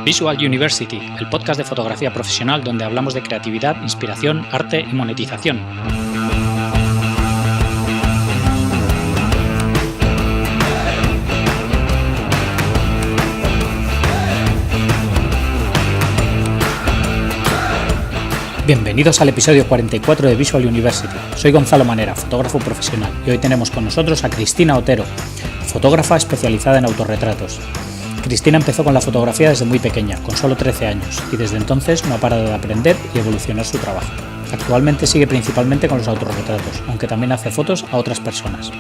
Visual University, el podcast de fotografía profesional donde hablamos de creatividad, inspiración, arte y monetización. Bienvenidos al episodio 44 de Visual University. Soy Gonzalo Manera, fotógrafo profesional, y hoy tenemos con nosotros a Cristina Otero, fotógrafa especializada en autorretratos. Cristina empezó con la fotografía desde muy pequeña, con solo 13 años, y desde entonces no ha parado de aprender y evolucionar su trabajo. Actualmente sigue principalmente con los autorretratos, aunque también hace fotos a otras personas.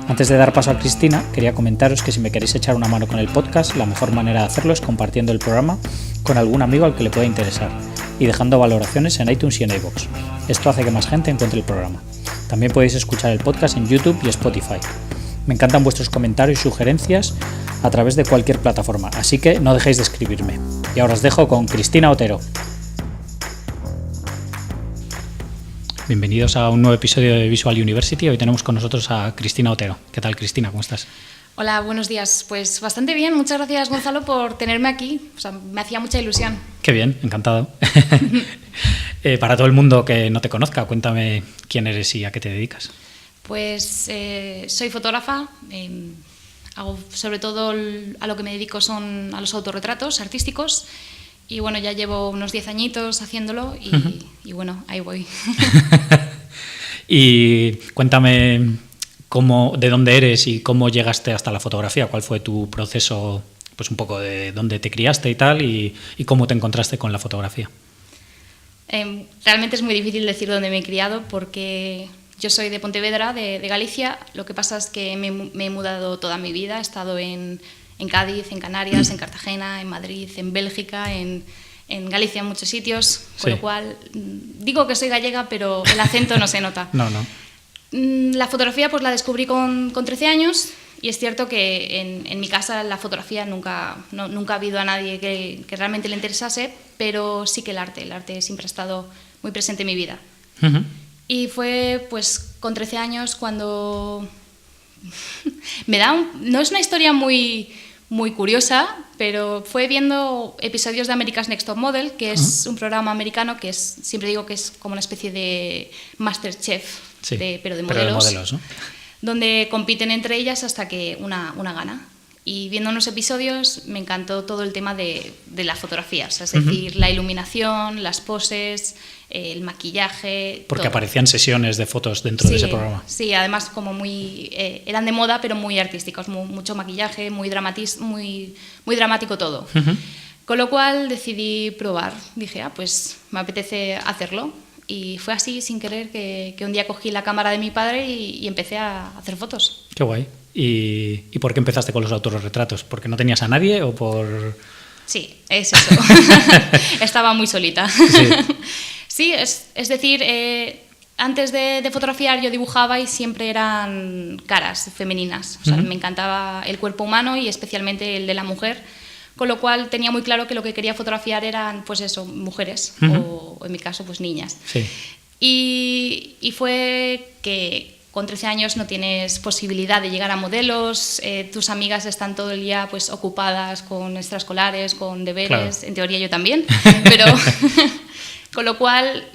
Antes de dar paso a Cristina, quería comentaros que si me queréis echar una mano con el podcast, la mejor manera de hacerlo es compartiendo el programa con algún amigo al que le pueda interesar y dejando valoraciones en iTunes y en iVoox. Esto hace que más gente encuentre el programa. También podéis escuchar el podcast en YouTube y Spotify. Me encantan vuestros comentarios y sugerencias a través de cualquier plataforma, así que no dejéis de escribirme. Y ahora os dejo con Cristina Otero. Bienvenidos a un nuevo episodio de Visual University. Hoy tenemos con nosotros a Cristina Otero. ¿Qué tal, Cristina? ¿Cómo estás? Hola, buenos días. Pues bastante bien. Muchas gracias, Gonzalo, por tenerme aquí. O sea, me hacía mucha ilusión. Qué bien, encantado. Para todo el mundo que no te conozca, cuéntame quién eres y a qué te dedicas. Pues soy fotógrafa. Hago sobre todo a lo que me dedico son a los autorretratos artísticos. Y bueno, ya llevo unos 10 añitos haciéndolo y bueno, ahí voy. Y cuéntame de dónde eres y cómo llegaste hasta la fotografía. ¿Cuál fue tu proceso, pues un poco de dónde te criaste y tal, y cómo te encontraste con la fotografía? Realmente es muy difícil decir dónde me he criado porque yo soy de Pontevedra, de Galicia. Lo que pasa es que me he mudado toda mi vida. He estado en Cádiz, en Canarias, en Cartagena, en Madrid, en Bélgica, en Galicia, en muchos sitios. Con lo cual, digo que soy gallega, pero el acento no se nota. No. La fotografía pues la descubrí con 13 años y es cierto que en mi casa la fotografía nunca ha habido a nadie que realmente le interesase, pero sí que el arte siempre ha estado muy presente en mi vida. Uh-huh. Y fue pues con 13 años cuando no es una historia muy curiosa, pero fue viendo episodios de America's Next Top Model, que es un programa americano que siempre digo que es como una especie de MasterChef, pero de modelos, ¿no? Donde compiten entre ellas hasta que una gana. Y viendo unos episodios me encantó todo el tema de las fotografías, es decir, la iluminación, las poses, el maquillaje. Porque todo. Aparecían sesiones de fotos dentro de ese programa. Sí, además como muy eran de moda, pero muy artísticos, mucho maquillaje, muy dramático todo. Uh-huh. Con lo cual decidí probar, dije, pues me apetece hacerlo. Y fue así, sin querer, que un día cogí la cámara de mi padre y empecé a hacer fotos. Qué guay. ¿Y por qué empezaste con los autorretratos? ¿Porque no tenías a nadie o por...? Sí, es eso. Estaba muy solita. Sí, es decir, antes de fotografiar yo dibujaba y siempre eran caras femeninas. O sea, me encantaba el cuerpo humano y especialmente el de la mujer, con lo cual tenía muy claro que lo que quería fotografiar eran, pues eso, mujeres o en mi caso, pues niñas. Sí. Y fue que con 13 años no tienes posibilidad de llegar a modelos, tus amigas están todo el día pues ocupadas con extraescolares, con deberes, claro. En teoría yo también, pero con lo cual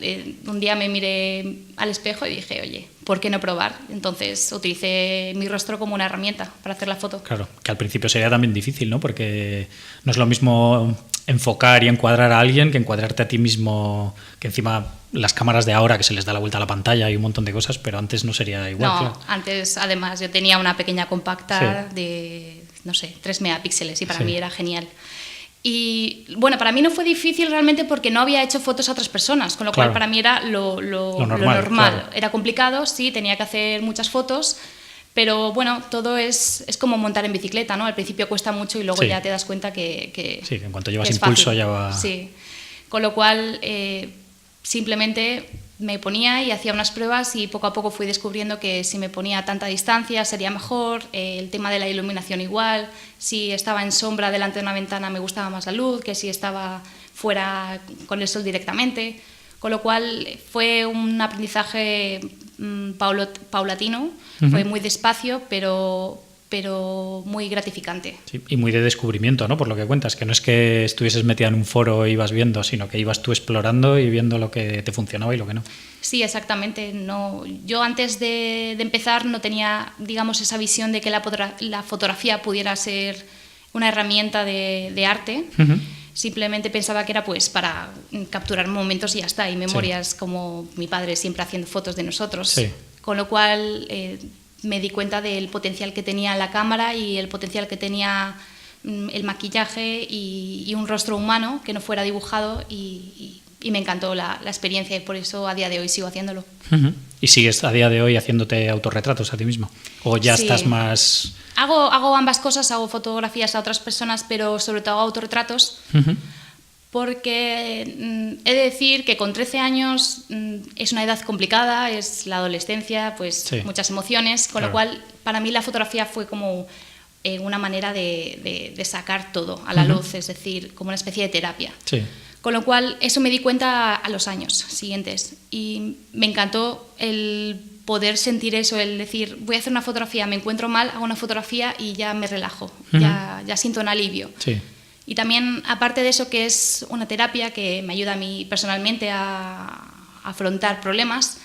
un día me miré al espejo y dije, oye, ¿por qué no probar? Entonces utilicé mi rostro como una herramienta para hacer la foto. Claro, que al principio sería también difícil, ¿no? Porque no es lo mismo enfocar y encuadrar a alguien que encuadrarte a ti mismo, que encima las cámaras de ahora que se les da la vuelta a la pantalla y un montón de cosas, pero antes no sería igual. No, claro. Antes además yo tenía una pequeña compacta de, 3 megapíxeles y para mí era genial. Y bueno, para mí no fue difícil realmente porque no había hecho fotos a otras personas, con lo cual para mí era lo normal. Claro. Era complicado, sí, tenía que hacer muchas fotos, pero bueno, todo es como montar en bicicleta, ¿no? Al principio cuesta mucho y luego ya te das cuenta que sí, que en cuanto llevas impulso ya va... Sí, con lo cual simplemente me ponía y hacía unas pruebas y poco a poco fui descubriendo que si me ponía a tanta distancia sería mejor, el tema de la iluminación igual, si estaba en sombra delante de una ventana me gustaba más la luz que si estaba fuera con el sol directamente, con lo cual fue un aprendizaje paulatino, fue muy despacio, pero pero muy gratificante. Sí, y muy de descubrimiento, ¿no? Por lo que cuentas, que no es que estuvieses metida en un foro e ibas viendo, sino que ibas tú explorando y viendo lo que te funcionaba y lo que no. Sí, exactamente. No, yo antes de empezar no tenía, digamos, esa visión de que la fotografía pudiera ser una herramienta de arte. Simplemente pensaba que era pues para capturar momentos y ya está, y memorias, como mi padre siempre haciendo fotos de nosotros. Sí. Con lo cual me di cuenta del potencial que tenía la cámara y el potencial que tenía el maquillaje y un rostro humano que no fuera dibujado, y me encantó la experiencia, y por eso a día de hoy sigo haciéndolo. ¿Y sigues a día de hoy haciéndote autorretratos a ti mismo? ¿O ya Sí. estás más...? Hago ambas cosas, hago fotografías a otras personas, pero sobre todo autorretratos, porque he de decir que con 13 años es una edad complicada, es la adolescencia, pues Sí. muchas emociones, con lo cual para mí la fotografía fue como una manera de sacar todo a la luz, es decir, como una especie de terapia. Sí. Con lo cual eso me di cuenta a los años siguientes, y me encantó el poder sentir eso, el decir, voy a hacer una fotografía, me encuentro mal, hago una fotografía y ya me relajo, ya siento un alivio. Sí. Y también, aparte de eso, que es una terapia que me ayuda a mí personalmente a afrontar problemas,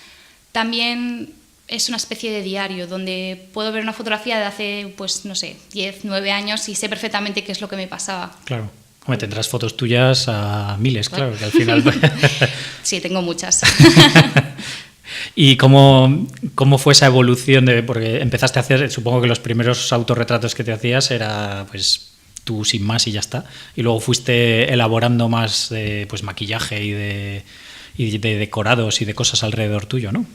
también es una especie de diario donde puedo ver una fotografía de hace, pues no sé, 10, 9 años y sé perfectamente qué es lo que me pasaba. Claro. Hombre, tendrás fotos tuyas a miles, claro, que al final... Sí, tengo muchas. ¿Y cómo fue esa evolución? Porque empezaste a hacer, supongo que los primeros autorretratos que te hacías era pues tú sin más y ya está, y luego fuiste elaborando más de pues maquillaje y de decorados y de cosas alrededor tuyo, ¿no?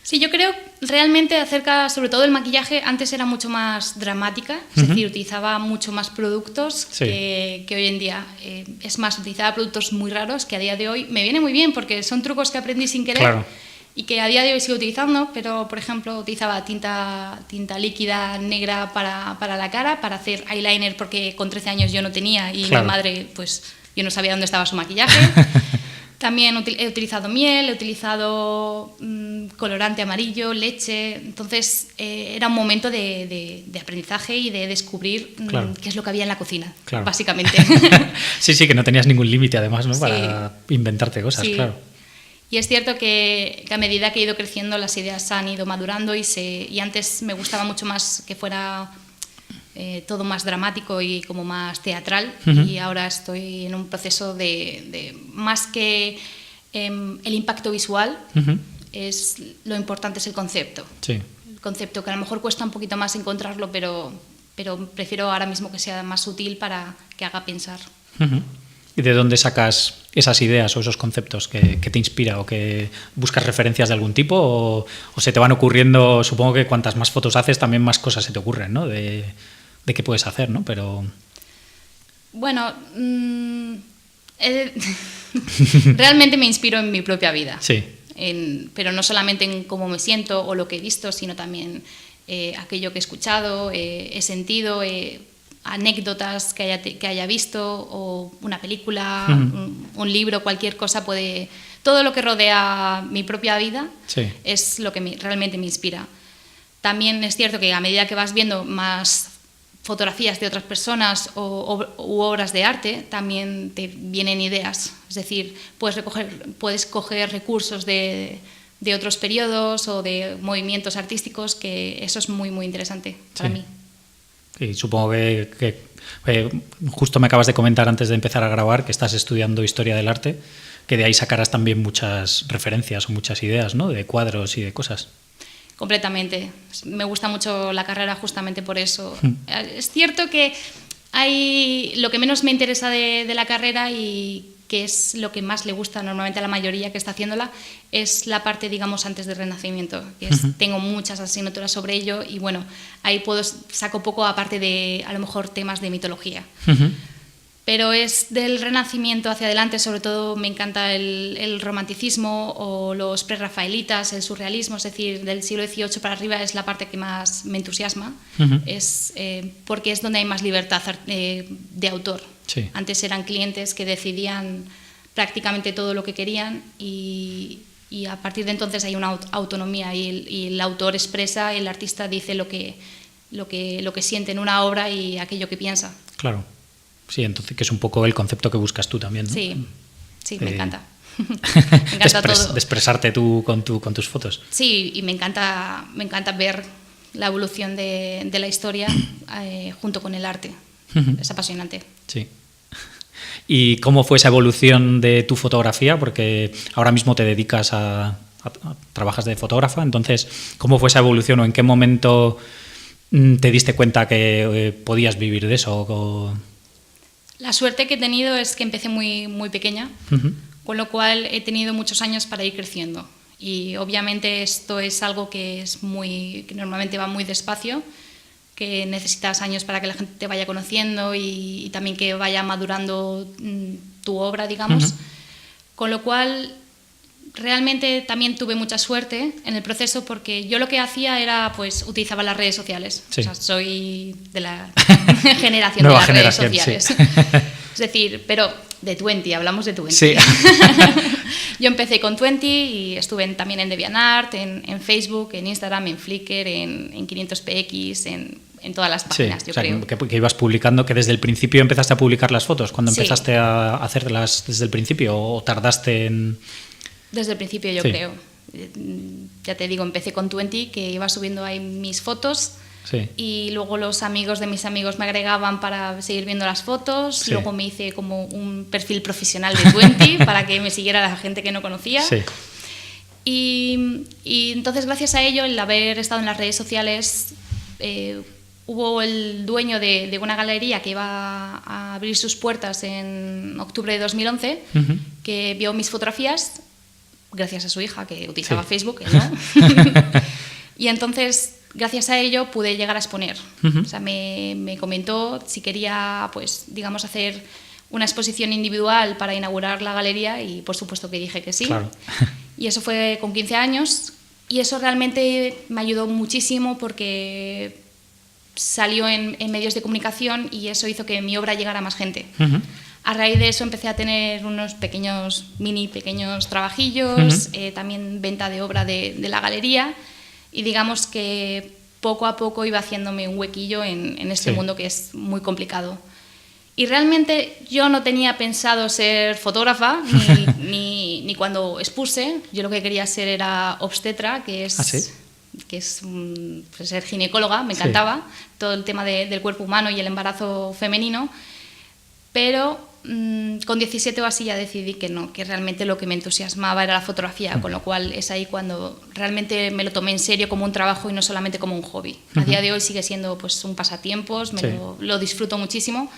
Sí, yo creo realmente acerca, sobre todo el maquillaje, antes era mucho más dramática, es decir, utilizaba mucho más productos que hoy en día. Es más, utilizaba productos muy raros que a día de hoy me viene muy bien, porque son trucos que aprendí sin querer. Claro. Y que a día de hoy sigo utilizando, pero por ejemplo utilizaba tinta líquida negra para la cara, para hacer eyeliner, porque con 13 años yo no tenía, y Claro. mi madre, pues yo no sabía dónde estaba su maquillaje. También he utilizado miel, he utilizado colorante amarillo, leche. Entonces era un momento de aprendizaje y de descubrir Claro. qué es lo que había en la cocina, Claro. básicamente. Sí, que no tenías ningún límite además, ¿no? Sí. Para inventarte cosas, Sí. claro. Y es cierto que a medida que he ido creciendo las ideas han ido madurando, y antes me gustaba mucho más que fuera todo más dramático y como más teatral, y ahora estoy en un proceso de más que el impacto visual, lo importante es el concepto. Sí. El concepto, que a lo mejor cuesta un poquito más encontrarlo, pero prefiero ahora mismo que sea más útil para que haga pensar. ¿Y de dónde sacas esas ideas o esos conceptos que te inspira, o que buscas referencias de algún tipo, o se te van ocurriendo? Supongo que cuantas más fotos haces también más cosas se te ocurren, ¿no? De qué puedes hacer, ¿no? Pero bueno, realmente me inspiro en mi propia vida. Sí. Pero no solamente en cómo me siento o lo que he visto, sino también aquello que he escuchado, he sentido, anécdotas que haya visto, o una película, un libro, cualquier cosa puede... Todo lo que rodea mi propia vida es lo que realmente me inspira. También es cierto que a medida que vas viendo más fotografías de otras personas u obras de arte, también te vienen ideas. Es decir, puedes coger recursos de otros periodos o de movimientos artísticos, que eso es muy, muy interesante para mí. Y supongo que justo me acabas de comentar antes de empezar a grabar que estás estudiando Historia del Arte, que de ahí sacarás también muchas referencias o muchas ideas, ¿no? De cuadros y de cosas. Completamente. Me gusta mucho la carrera justamente por eso. Es cierto que lo que menos me interesa de la carrera, y que es lo que más le gusta normalmente a la mayoría que está haciéndola, es la parte, digamos, antes del Renacimiento. Tengo muchas asignaturas sobre ello, y bueno, ahí saco poco, aparte de a lo mejor temas de mitología. Pero es del Renacimiento hacia adelante, sobre todo me encanta el romanticismo o los prerrafaelitas, el surrealismo, es decir, del siglo XVIII para arriba es la parte que más me entusiasma, porque es donde hay más libertad de autor. Sí. Antes eran clientes que decidían prácticamente todo lo que querían, y a partir de entonces hay una autonomía, y el autor expresa, el artista dice lo que lo que siente en una obra y aquello que piensa. Claro. Sí, entonces que es un poco el concepto que buscas tú también, ¿no? Sí, me encanta. Me encanta todo. De expresarte tú con tus fotos. Sí, y me encanta ver la evolución de la historia junto con el arte. Es apasionante. Sí. ¿Y cómo fue esa evolución de tu fotografía? Porque ahora mismo te dedicas trabajas de fotógrafa, entonces, ¿cómo fue esa evolución o en qué momento te diste cuenta que podías vivir de eso? La suerte que he tenido es que empecé muy, muy pequeña, con lo cual he tenido muchos años para ir creciendo. Y obviamente esto es algo que normalmente va muy despacio, que necesitas años para que la gente te vaya conociendo y también que vaya madurando tu obra, digamos. Con lo cual, realmente también tuve mucha suerte en el proceso, porque yo lo que hacía era, pues, utilizaba las redes sociales. Sí. O sea, soy de la generación Nueva de las generación, redes sociales. Sí. Es decir, pero de Twenty, hablamos de Twenty. Sí. Yo empecé con Twenty y estuve también en DeviantArt, en Facebook, en Instagram, en Flickr, en 500px, en todas las páginas, yo creo. Que ibas publicando, que desde el principio empezaste a publicar las fotos, cuando empezaste a hacerlas desde el principio, o tardaste en... Desde el principio, yo creo. Ya te digo, empecé con Twenty, que iba subiendo ahí mis fotos. Sí. Y luego los amigos de mis amigos me agregaban para seguir viendo las fotos. Sí. Luego me hice como un perfil profesional de Twenty para que me siguiera la gente que no conocía. Sí. Y entonces, gracias a ello, el haber estado en las redes sociales, hubo el dueño de una galería que iba a abrir sus puertas en octubre de 2011, que vio mis fotografías, gracias a su hija, que utilizaba Facebook, ¿no? Y entonces, gracias a ello, pude llegar a exponer. O sea, me comentó si quería, pues, digamos, hacer una exposición individual para inaugurar la galería, y por supuesto que dije que sí. Claro. Y eso fue con 15 años, y eso realmente me ayudó muchísimo, porque salió en medios de comunicación y eso hizo que mi obra llegara a más gente. A raíz de eso empecé a tener unos pequeños trabajillos, también venta de obra de la galería, y digamos que poco a poco iba haciéndome un huequillo en este mundo que es muy complicado. Y realmente yo no tenía pensado ser fotógrafa, ni cuando expuse. Yo lo que quería ser era obstetra, que es... ¿Ah, sí? Que es pues, ser ginecóloga, me encantaba, todo el tema del cuerpo humano y el embarazo femenino, pero con 17 o así ya decidí que no, que realmente lo que me entusiasmaba era la fotografía, con lo cual es ahí cuando realmente me lo tomé en serio como un trabajo y no solamente como un hobby. A día de hoy sigue siendo, pues, un pasatiempos, lo disfruto muchísimo,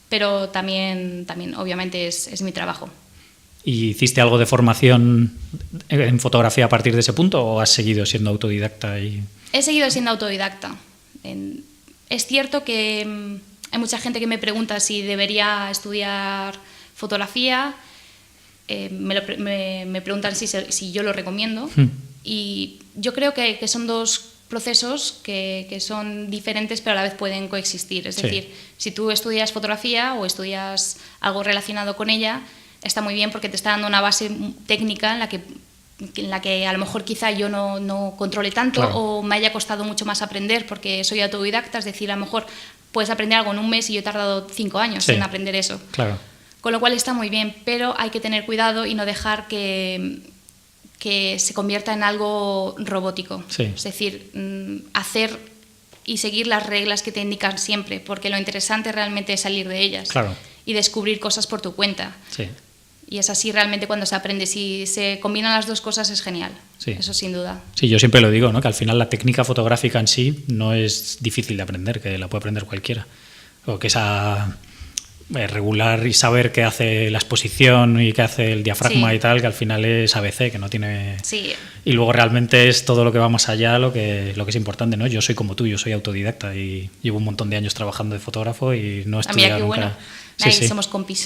pero también obviamente es mi trabajo. ¿Y hiciste algo de formación en fotografía a partir de ese punto, o has seguido siendo autodidacta? He seguido siendo autodidacta. Es cierto que hay mucha gente que me pregunta si debería estudiar fotografía. Me preguntan si yo lo recomiendo. Y yo creo que son dos procesos que son diferentes, pero a la vez pueden coexistir. Es decir, si tú estudias fotografía o estudias algo relacionado con ella, está muy bien, porque te está dando una base técnica en la que a lo mejor quizá yo no controle tanto, claro, o me haya costado mucho más aprender porque soy autodidacta. Es decir, a lo mejor puedes aprender algo en un mes y yo he tardado 5 años en aprender eso. Claro. Con lo cual está muy bien, pero hay que tener cuidado y no dejar que se convierta en algo robótico. Es decir, hacer y seguir las reglas que te indican siempre, porque lo interesante realmente es salir de ellas, claro, y descubrir cosas por tu cuenta. Y es así realmente cuando se aprende. Si se combinan las dos cosas es genial, eso sin duda. Sí, yo siempre lo digo, ¿no? Que al final la técnica fotográfica en sí no es difícil de aprender, que la puede aprender cualquiera. O que esa regular y saber qué hace la exposición y qué hace el diafragma y tal, que al final es ABC, que no tiene... Y luego realmente es todo lo que va más allá, lo que es importante, ¿no? Yo soy como tú, yo soy autodidacta y llevo un montón de años trabajando de fotógrafo y no he estudiado nunca. Bueno. Somos compis.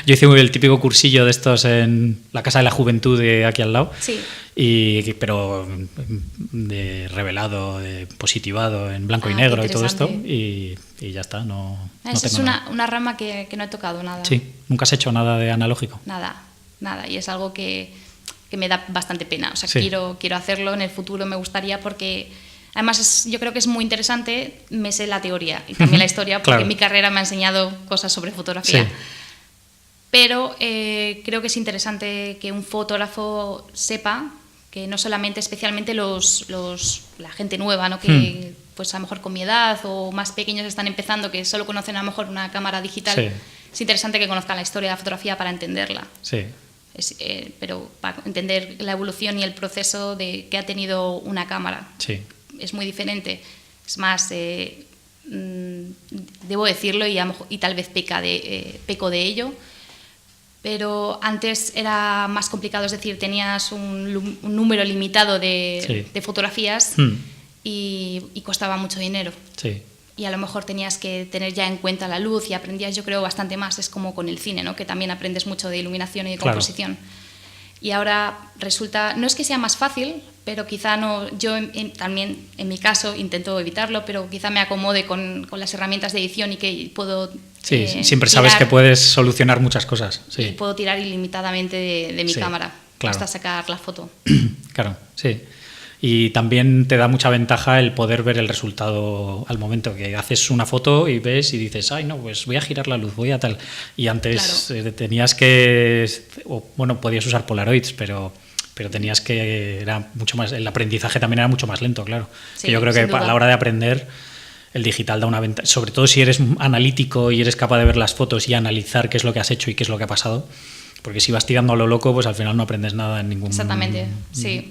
Yo hice el típico cursillo de estos en la Casa de la Juventud de aquí al lado, pero de revelado, de positivado, en blanco y negro y todo esto, y ya está. Es una rama que no he tocado nada. Sí, ¿nunca has hecho nada de analógico? Nada, y es algo que me da bastante pena. O sea, quiero hacerlo en el futuro, me gustaría, porque Además, yo creo que es muy interesante, me sé la teoría y también la historia, porque mi carrera me ha enseñado cosas sobre fotografía. Sí. Pero creo que es interesante que un fotógrafo sepa que no solamente, especialmente la gente nueva, ¿no? Que pues a lo mejor con mi edad o más pequeños están empezando, que solo conocen a lo mejor una cámara digital, sí. Es interesante que conozcan la historia de la fotografía para entenderla. Sí. Pero para entender la evolución y el proceso de que ha tenido una cámara. Sí. Es muy diferente. Es más, debo decirlo y tal vez peco de ello, pero antes era más complicado, es decir, tenías un número limitado de fotografías y costaba mucho dinero. Sí. Y a lo mejor tenías que tener ya en cuenta la luz y aprendías, yo creo, bastante más. Es como con el cine, ¿no? Que también aprendes mucho de iluminación y de composición. Claro. Y ahora resulta, no es que sea más fácil, pero quizá no, yo también en mi caso intento evitarlo, pero quizá me acomode con las herramientas de edición y que puedo siempre sabes que puedes solucionar muchas cosas. Sí. Y puedo tirar ilimitadamente de mi cámara hasta sacar la foto. Claro, sí. Y también te da mucha ventaja el poder ver el resultado al momento, que haces una foto y ves y dices, ay, no, pues voy a girar la luz, voy a tal. Y antes tenías que, bueno, podías usar Polaroids, pero tenías que, era mucho más, el aprendizaje también era mucho más lento, claro. Sí, yo creo que a la hora de aprender, el digital da una ventaja, sobre todo si eres analítico y eres capaz de ver las fotos y analizar qué es lo que has hecho y qué es lo que ha pasado. Porque si vas tirando a lo loco, pues al final no aprendes nada en ningún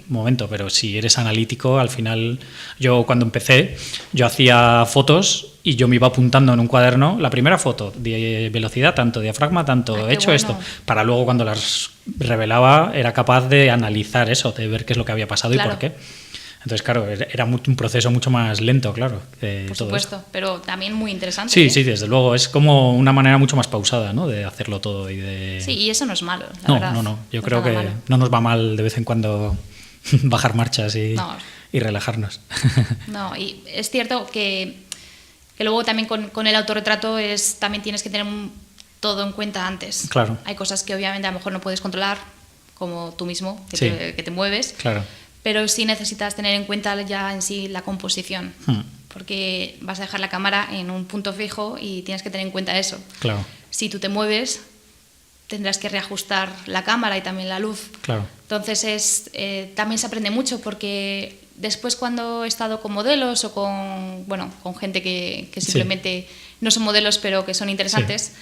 momento. Pero si eres analítico, al final... Yo cuando empecé, yo hacía fotos y yo me iba apuntando en un cuaderno la primera foto, de velocidad tanto, diafragma tanto, he hecho esto. Para luego cuando las revelaba era capaz de analizar eso, de ver qué es lo que había pasado y por qué. Entonces, claro, era un proceso mucho más lento, claro. Por supuesto, pero también muy interesante. Sí, sí, desde luego. Es como una manera mucho más pausada, ¿no? De hacerlo todo y de... Sí, y eso no es malo, la verdad. No. Yo creo que no nos va mal de vez en cuando bajar marchas y relajarnos. No, y es cierto que luego también con el autorretrato también tienes que tener todo en cuenta antes. Claro. Hay cosas que obviamente a lo mejor no puedes controlar, como tú mismo, que te mueves. Claro. Pero sí necesitas tener en cuenta ya en sí la composición, porque vas a dejar la cámara en un punto fijo y tienes que tener en cuenta eso. Claro. Si tú te mueves, tendrás que reajustar la cámara y también la luz. Claro. Entonces también se aprende mucho, porque después cuando he estado con modelos o con gente que simplemente no son modelos pero que son interesantes,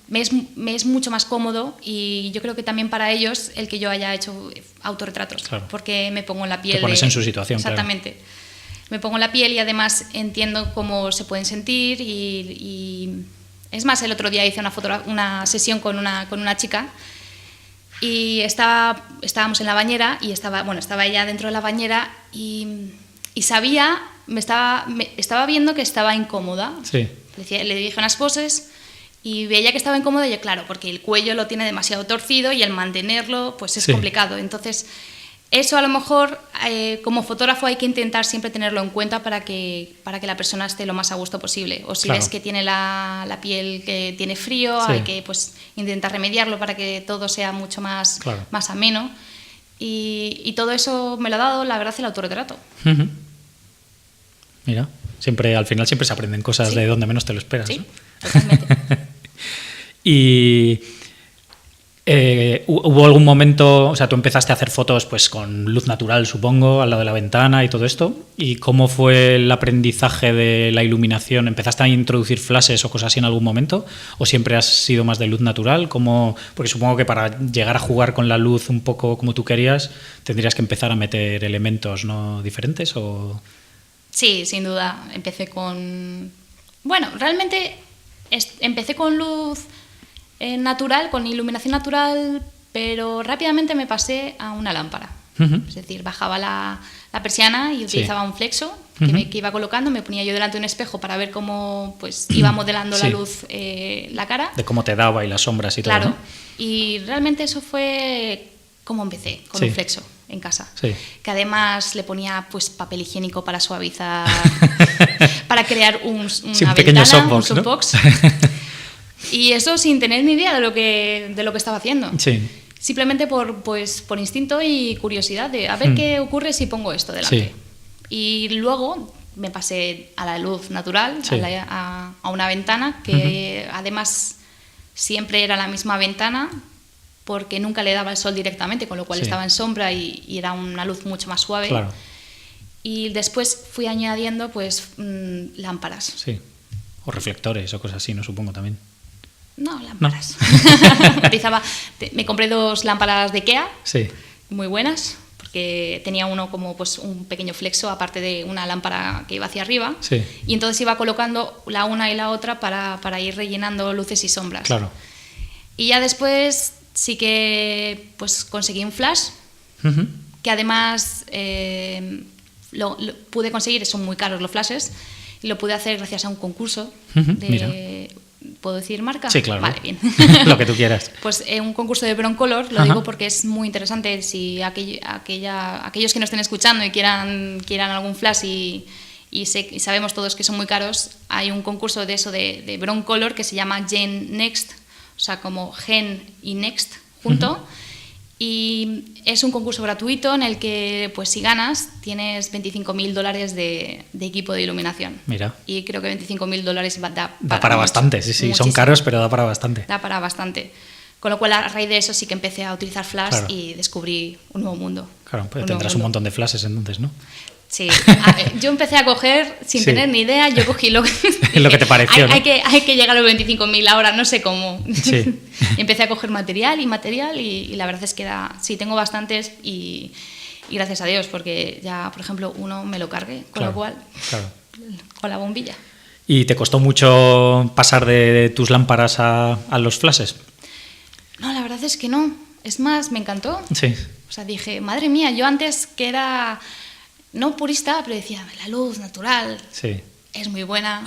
me es mucho más cómodo, y yo creo que también para ellos el que yo haya hecho autorretratos, porque me pongo en la piel. Te pones en su situación. Exactamente. Claro. Me pongo en la piel y además entiendo cómo se pueden sentir y es más, el otro día hice una sesión con una chica y estábamos en la bañera y estaba ella dentro de la bañera y sabía, estaba viendo que estaba incómoda. Sí. Le dije unas poses y veía que estaba incómoda, y yo, claro, porque el cuello lo tiene demasiado torcido y el mantenerlo pues es complicado. Entonces, eso a lo mejor como fotógrafo hay que intentar siempre tenerlo en cuenta para que la persona esté lo más a gusto posible. O si ves que tiene la piel que tiene frío, hay que pues intentar remediarlo para que todo sea mucho más ameno. Y todo eso me lo ha dado, la verdad, el autorretrato. Uh-huh. Mira, al final siempre se aprenden cosas de donde menos te lo esperas. Sí, ¿no? Totalmente. Y hubo algún momento, o sea, tú empezaste a hacer fotos pues con luz natural, supongo, al lado de la ventana y todo esto. ¿Y cómo fue el aprendizaje de la iluminación? ¿Empezaste a introducir flashes o cosas así en algún momento? ¿O siempre has sido más de luz natural? Porque supongo que para llegar a jugar con la luz un poco como tú querías, tendrías que empezar a meter elementos, ¿no?, diferentes. ¿O? Sí, sin duda. Empecé con... Bueno, realmente empecé con luz natural, con iluminación natural, pero rápidamente me pasé a una lámpara. Uh-huh. Es decir, bajaba la persiana y utilizaba un flexo que iba colocando, me ponía yo delante de un espejo para ver cómo pues iba modelando la luz la cara. De cómo te daba y las sombras y todo. Claro, ¿no? Y realmente eso fue como empecé, con un flexo en casa. Sí. Que además le ponía pues papel higiénico para suavizar, para crear una ventana, softbox, un softbox. ¿No? Y eso sin tener ni idea de lo que estaba haciendo. Sí. Simplemente por instinto y curiosidad de a ver qué ocurre si pongo esto delante. Sí. Y luego me pasé a la luz natural, sí. a una ventana que además siempre era la misma ventana porque nunca le daba el sol directamente, con lo cual sí. estaba en sombra y era una luz mucho más suave. Claro. Y después fui añadiendo pues lámparas. Sí. O reflectores o cosas así, ¿no? Supongo también. No, lámparas. No. Me compré 2 lámparas de IKEA, sí. muy buenas, porque tenía uno como pues un pequeño flexo, aparte de una lámpara que iba hacia arriba. Sí. Y entonces iba colocando la una y la otra para ir rellenando luces y sombras. Claro. Y ya después sí que pues conseguí un flash, que además lo pude conseguir, son muy caros los flashes, y lo pude hacer gracias a un concurso de... Mira. ¿Puedo decir marca? Sí, claro. Vale, bien. Lo que tú quieras. Pues un concurso de Broncolor, lo digo porque es muy interesante. Si aquellos que nos estén escuchando y quieran algún flash y sabemos todos que son muy caros, hay un concurso de eso de Broncolor que se llama Gen Next, o sea, como Gen y Next junto. Y es un concurso gratuito en el que, pues si ganas, tienes $25.000 de equipo de iluminación. Mira. Y creo que $25.000 da para bastante, sí, muchísimo. Son caros, pero da para bastante. Da para bastante. Con lo cual, a raíz de eso sí que empecé a utilizar flash, claro, y descubrí un nuevo mundo. Claro, pues tendrás un montón de flashes entonces, ¿no? Sí, yo empecé a coger sin tener ni idea, yo cogí lo que te pareció, ¿no? hay que llegar a los 25.000 ahora, no sé cómo. Sí. Empecé a coger material y la verdad es que sí, tengo bastantes y gracias a Dios, porque ya, por ejemplo, uno me lo cargué, con lo cual, con la bombilla. ¿Y te costó mucho pasar de tus lámparas a los flashes? No, la verdad es que no. Es más, me encantó. Sí. O sea, dije, madre mía, yo antes que era... no purista, pero decía, la luz natural es muy buena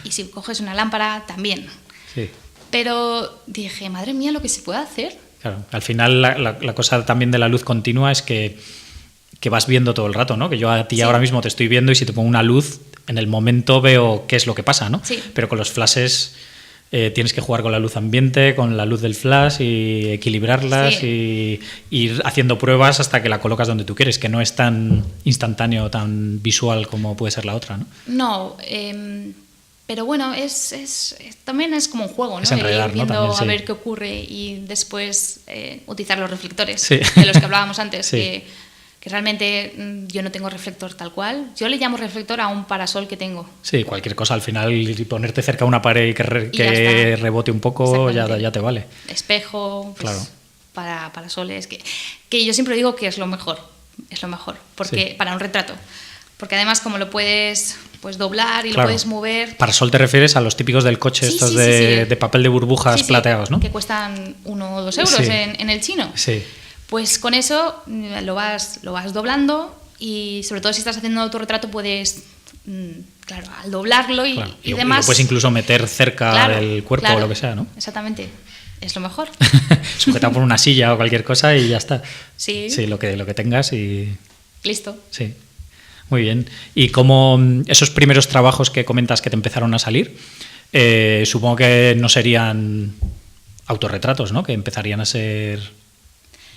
y si coges una lámpara también. Sí. Pero dije, madre mía, lo que se puede hacer. Claro, al final la cosa también de la luz continua es que vas viendo todo el rato, ¿no? Que yo a ti ahora mismo te estoy viendo y si te pongo una luz, en el momento veo qué es lo que pasa, ¿no? Sí. Pero con los flashes... tienes que jugar con la luz ambiente, con la luz del flash y equilibrarlas y ir haciendo pruebas hasta que la colocas donde tú quieres, que no es tan instantáneo, tan visual como puede ser la otra, ¿no? No, pero bueno, también es como un juego, ¿no? Es enredar, ir viendo, ¿no? También, a ver qué ocurre y después utilizar los reflectores de los que hablábamos antes, que realmente yo no tengo reflector tal cual. Yo le llamo reflector a un parasol que tengo. Sí, cualquier cosa, al final ponerte cerca a una pared y que rebote un poco ya te vale. Espejo, pues, para parasoles, que yo siempre digo que es lo mejor, porque para un retrato. Porque además como lo puedes doblar y lo puedes mover... Parasol te refieres a los típicos del coche, de papel de burbujas plateados, ¿no? Que cuestan 1 o 2 euros en el chino. Sí. Pues con eso lo vas doblando y sobre todo si estás haciendo autorretrato puedes, al doblarlo y demás... Y lo puedes incluso meter cerca del cuerpo o lo que sea, ¿no? Exactamente, es lo mejor. Sujetado por una silla o cualquier cosa y ya está. Sí. Sí, lo que tengas y... Listo. Sí, muy bien. Y como esos primeros trabajos que comentas que te empezaron a salir, supongo que no serían autorretratos, ¿no? Que empezarían a ser...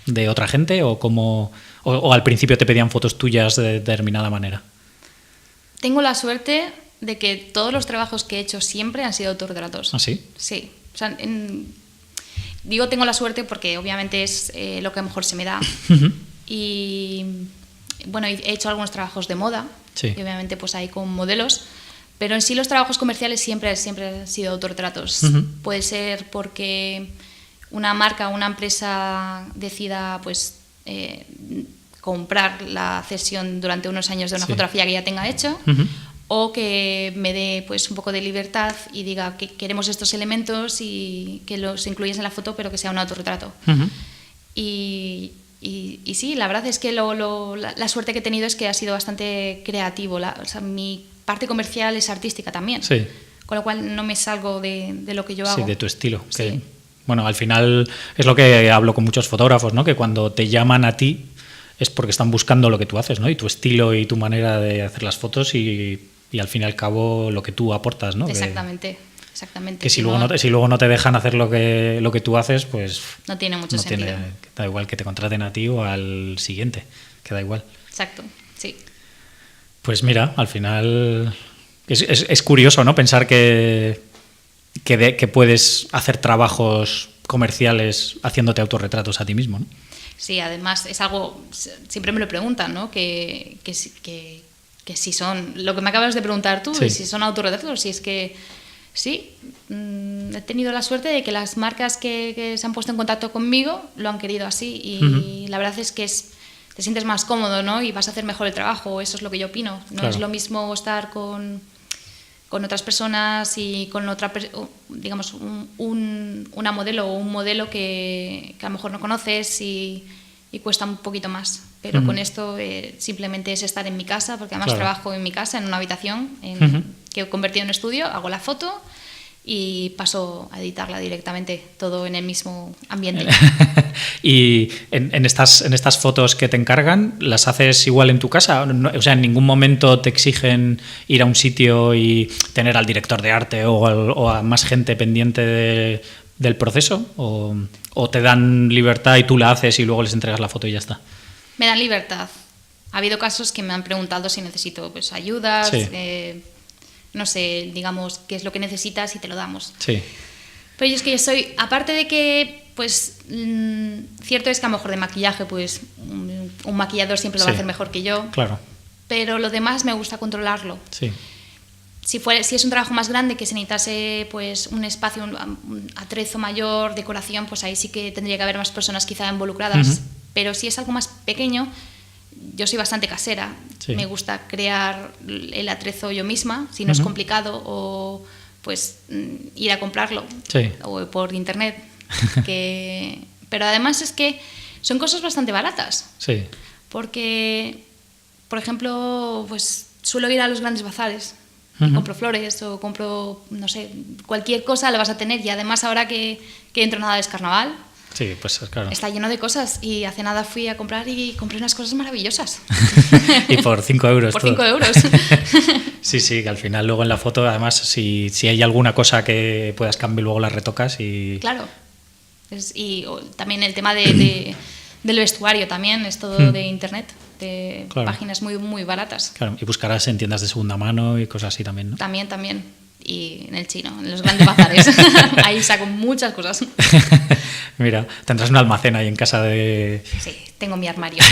de otra gente o al principio te pedían fotos tuyas de determinada manera? Tengo la suerte de que todos los trabajos que he hecho siempre han sido autorretratos. ¿Ah, sí? Sí. O sea, digo tengo la suerte porque obviamente es lo que mejor se me da. Y bueno, he hecho algunos trabajos de moda y obviamente pues ahí con modelos, pero en sí los trabajos comerciales siempre han sido autorretratos. Puede ser porque una marca o una empresa decida pues comprar la cesión durante unos años de una fotografía que ya tenga hecho, o que me dé pues un poco de libertad y diga que queremos estos elementos y que los incluyes en la foto, pero que sea un autorretrato. Y sí, la verdad es que la suerte que he tenido es que ha sido bastante creativo. O sea, mi parte comercial es artística también, con lo cual no me salgo de lo que yo hago. Sí, de tu estilo. Sí. Bueno, al final es lo que hablo con muchos fotógrafos, ¿no? Que cuando te llaman a ti es porque están buscando lo que tú haces, ¿no? Y tu estilo y tu manera de hacer las fotos y al fin y al cabo lo que tú aportas, ¿no? Exactamente. Que si luego no te dejan hacer lo que tú haces, pues... No tiene mucho sentido. Da igual que te contraten a ti o al siguiente, que da igual. Exacto, sí. Pues mira, al final es curioso, ¿no? Pensar que puedes hacer trabajos comerciales haciéndote autorretratos a ti mismo, ¿no? Sí, además es algo, siempre me lo preguntan, ¿no? Que si son, lo que me acabas de preguntar tú, si son autorretratos, si es que sí, he tenido la suerte de que las marcas que se han puesto en contacto conmigo lo han querido así y la verdad es que te sientes más cómodo, ¿no? Y vas a hacer mejor el trabajo, eso es lo que yo opino. No es lo mismo estar con otras personas y con otra, digamos, una modelo o un modelo que a lo mejor no conoces y cuesta un poquito más. Pero con esto simplemente es estar en mi casa, porque además trabajo en mi casa, en una habitación que he convertido en estudio, hago la foto y paso a editarla directamente, todo en el mismo ambiente. Y en estas fotos que te encargan, ¿las haces igual en tu casa? O sea, ¿en ningún momento te exigen ir a un sitio y tener al director de arte o a más gente pendiente del proceso? ¿O te dan libertad y tú la haces y luego les entregas la foto y ya está? Me dan libertad. Ha habido casos que me han preguntado si necesito pues, ayudas, no sé, digamos, qué es lo que necesitas y te lo damos. Sí. Pero yo es que soy, aparte de que, pues, cierto es que a lo mejor de maquillaje, pues, un maquillador siempre lo va a hacer mejor que yo. Claro. Pero lo demás me gusta controlarlo. Sí. Si es un trabajo más grande que se necesitase pues, un espacio, un atrezo mayor, decoración, pues ahí sí que tendría que haber más personas quizá involucradas. Pero si es algo más pequeño, yo soy bastante casera. Sí. Me gusta crear el atrezo yo misma, si no es complicado, o pues ir a comprarlo o por internet. Pero además es que son cosas bastante baratas. Sí. Porque, por ejemplo, pues suelo ir a los grandes bazares. Y compro flores o compro, no sé, cualquier cosa la vas a tener. Y además ahora que dentro de nada es carnaval, sí, pues claro, está lleno de cosas. Y hace nada fui a comprar y compré unas cosas maravillosas. Y por 5 euros. Por 5 euros. Sí, que al final luego en la foto, además, si hay alguna cosa que puedas cambiar, luego la retocas y... Claro. Y también el tema del vestuario también, es todo de internet. De páginas muy, muy baratas. Claro, y buscarás en tiendas de segunda mano y cosas así también, ¿no? También. Y en el chino, en los grandes bazares. Ahí saco muchas cosas. Mira, tendrás un almacén ahí en casa de... Sí, tengo mi armario.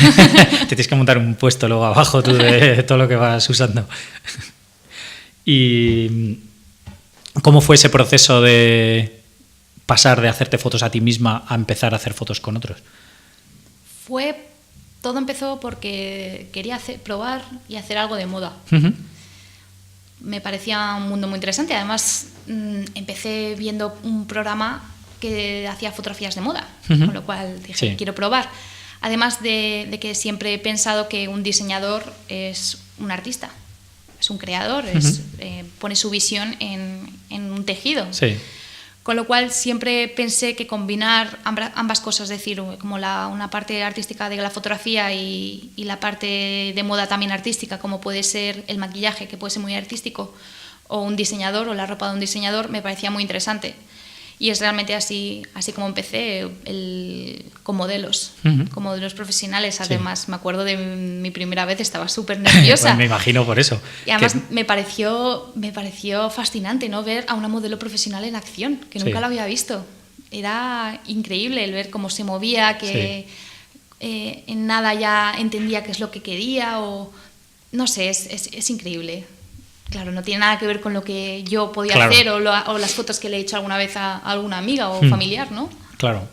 Te tienes que montar un puesto luego abajo tú de todo lo que vas usando. ¿Y cómo fue ese proceso de pasar de hacerte fotos a ti misma a empezar a hacer fotos con otros? Todo empezó porque quería probar y hacer algo de moda. Me parecía un mundo muy interesante. Además, empecé viendo un programa que hacía fotografías de moda, con lo cual dije, quiero probar. Además de que siempre he pensado que un diseñador es un artista, es un creador, pone su visión en un tejido. Sí. Con lo cual siempre pensé que combinar ambas cosas, es decir, como una parte artística de la fotografía y la parte de moda también artística, como puede ser el maquillaje, que puede ser muy artístico, o un diseñador o la ropa de un diseñador, me parecía muy interesante. Y es realmente así como empecé con modelos, con modelos profesionales. Además, me acuerdo de mi primera vez, estaba súper nerviosa. Pues me imagino por eso. Y además me pareció fascinante, ¿no? Ver a una modelo profesional en acción, que nunca la había visto. Era increíble el ver cómo se movía, que en nada ya entendía qué es lo que quería, o no sé, es increíble. Claro, no tiene nada que ver con lo que yo podía hacer o las fotos que le he hecho alguna vez a alguna amiga o familiar, ¿no? Claro.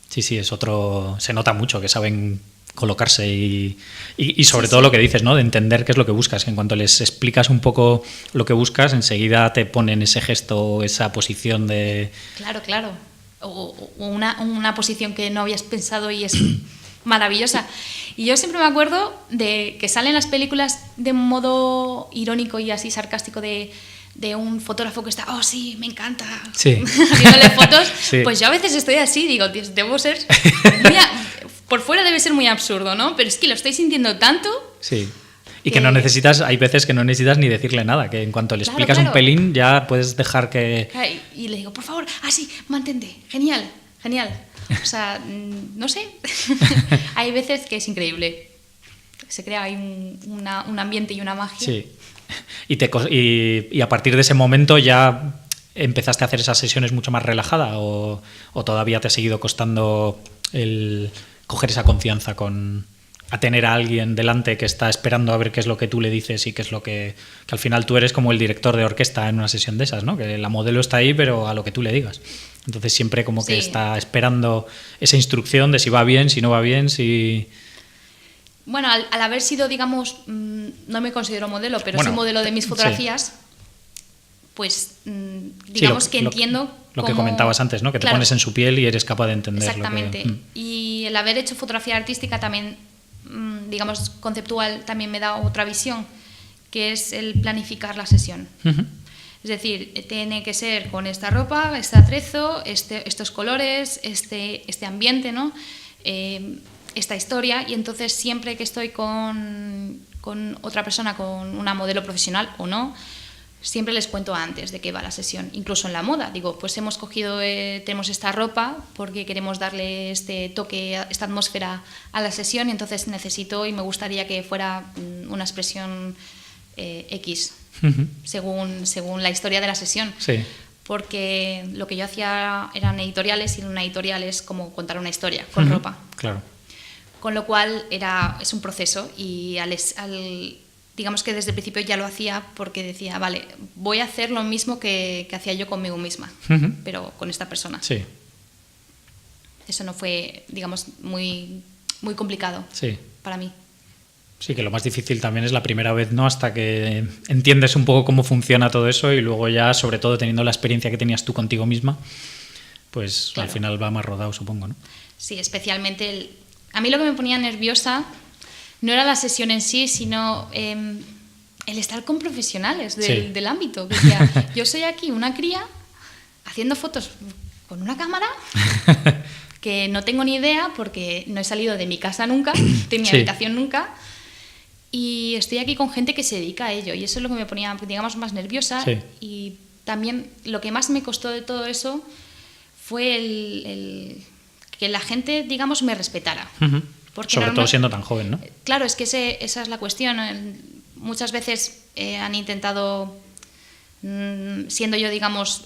Sí, es otro... Se nota mucho que saben colocarse y sobre todo lo que dices, ¿no? De entender qué es lo que buscas. Que en cuanto les explicas un poco lo que buscas, enseguida te ponen ese gesto, esa posición de... Claro. O una posición que no habías pensado y es maravillosa. Y yo siempre me acuerdo de que salen las películas de modo irónico y así sarcástico de un fotógrafo que está, sí, me encanta, haciéndole fotos. Sí. Pues yo a veces estoy así, digo, debo ser por fuera debe ser muy absurdo, ¿no? Pero es que lo estoy sintiendo tanto. Sí. Y que no necesitas, hay veces que no necesitas ni decirle nada, que en cuanto le explicas un pelín ya puedes dejar que... Y le digo, por favor, sí, mantente, genial. O sea, no sé, hay veces que es increíble. se crea ahí un ambiente y una magia. Sí. Y a partir de ese momento ya empezaste a hacer esas sesiones mucho más relajada o todavía te ha seguido costando el coger esa confianza a tener a alguien delante que está esperando a ver qué es lo que tú le dices y qué es lo que al final tú eres como el director de orquesta en una sesión de esas, ¿no? Que la modelo está ahí pero a lo que tú le digas. Entonces siempre como que está esperando esa instrucción de si va bien, si no va bien, si... Bueno, al haber sido, digamos, no me considero modelo, pero soy modelo de mis fotografías, pues digamos que entiendo... Lo que comentabas antes, ¿no? Que te pones en su piel y eres capaz de entender. Exactamente. Y el haber hecho fotografía artística también, digamos, conceptual, también me da otra visión, que es el planificar la sesión. Es decir, tiene que ser con esta ropa, este atrezo, estos colores, este ambiente, ¿no? Esta historia, y entonces siempre que estoy con otra persona, con una modelo profesional o no, siempre les cuento antes de qué va la sesión. Incluso en la moda, digo, pues hemos cogido, tenemos esta ropa porque queremos darle este toque, esta atmósfera a la sesión, y entonces necesito y me gustaría que fuera una expresión X, según la historia de la sesión. Sí. Porque lo que yo hacía eran editoriales, y una editorial es como contar una historia con ropa. Claro. Con lo cual es un proceso, y digamos que desde el principio ya lo hacía porque decía, vale, voy a hacer lo mismo que hacía yo conmigo misma, pero con esta persona. Sí. Eso no fue, digamos, muy, muy complicado para mí. Sí, que lo más difícil también es la primera vez, ¿no? Hasta que entiendes un poco cómo funciona todo eso, y luego ya, sobre todo teniendo la experiencia que tenías tú contigo misma, pues claro, al final va más rodado, supongo, ¿no? Sí, especialmente a mí lo que me ponía nerviosa no era la sesión en sí, sino el estar con profesionales del ámbito. Decía, yo soy aquí una cría haciendo fotos con una cámara que no tengo ni idea porque no he salido de mi casa nunca, de mi habitación nunca, y estoy aquí con gente que se dedica a ello, y eso es lo que me ponía, digamos, más nerviosa. Y también lo que más me costó de todo eso fue el que la gente, digamos, me respetara. Sobre todo siendo tan joven, ¿no? Claro, es que esa es la cuestión. Muchas veces han intentado, siendo yo, digamos,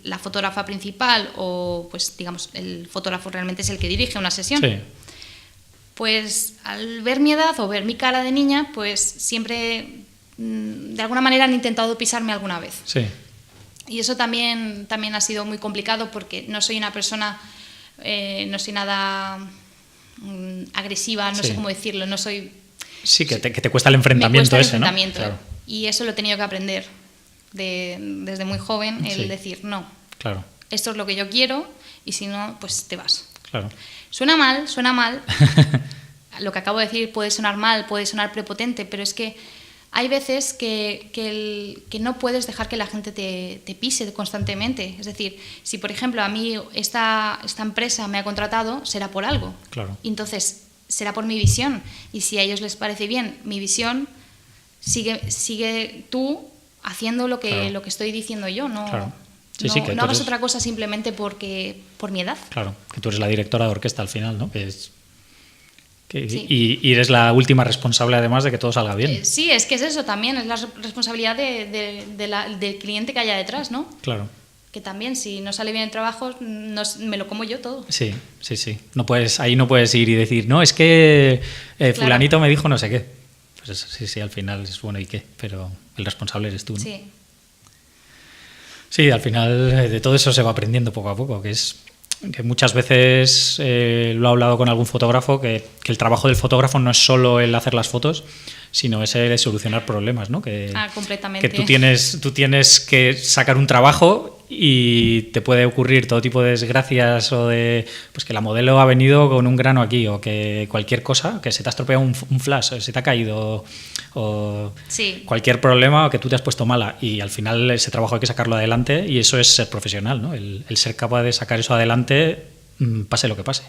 la fotógrafa principal, o pues, digamos, el fotógrafo realmente es el que dirige una sesión. Sí. Pues al ver mi edad o ver mi cara de niña, pues siempre, de alguna manera, han intentado pisarme alguna vez. Sí. Y eso también ha sido muy complicado, porque no soy una persona, no soy nada agresiva, no sé cómo decirlo, no soy... Sí, que te cuesta el enfrentamiento ese, ¿no? Claro. Y eso lo he tenido que aprender desde muy joven, el decir no. Claro. Esto es lo que yo quiero, y si no, pues te vas. Claro. Suena mal. Lo que acabo de decir puede sonar mal, puede sonar prepotente, pero es que hay veces que no puedes dejar que la gente te pise constantemente. Es decir, si por ejemplo a mí esta empresa me ha contratado, será por algo. Claro. Y entonces será por mi visión. Y si a ellos les parece bien mi visión, sigue tú haciendo lo que estoy diciendo yo. No, claro. No hagas otra cosa simplemente por mi edad. Claro, que tú eres la directora de orquesta al final, ¿no? Y eres la última responsable, además, de que todo salga bien. Sí, es que es eso también, es la responsabilidad del cliente que haya detrás, ¿no? Claro. Que también, si no sale bien el trabajo, me lo como yo todo. Sí. Ahí no puedes ir y decir, no, es que fulanito me dijo no sé qué. Pues sí, al final es bueno y qué, pero el responsable eres tú, ¿no? Sí. Sí, al final de todo eso se va aprendiendo poco a poco, que muchas veces lo he hablado con algún fotógrafo, que el trabajo del fotógrafo no es solo el hacer las fotos, sino es el de solucionar problemas, ¿no? Completamente. Que tú tienes que sacar un trabajo y te puede ocurrir todo tipo de desgracias, o de pues que la modelo ha venido con un grano aquí, o que cualquier cosa, que se te ha estropeado un flash, o se te ha caído, o cualquier problema, o que tú te has puesto mala, y al final ese trabajo hay que sacarlo adelante, y eso es ser profesional, ¿no? El ser capaz de sacar eso adelante, pase lo que pase.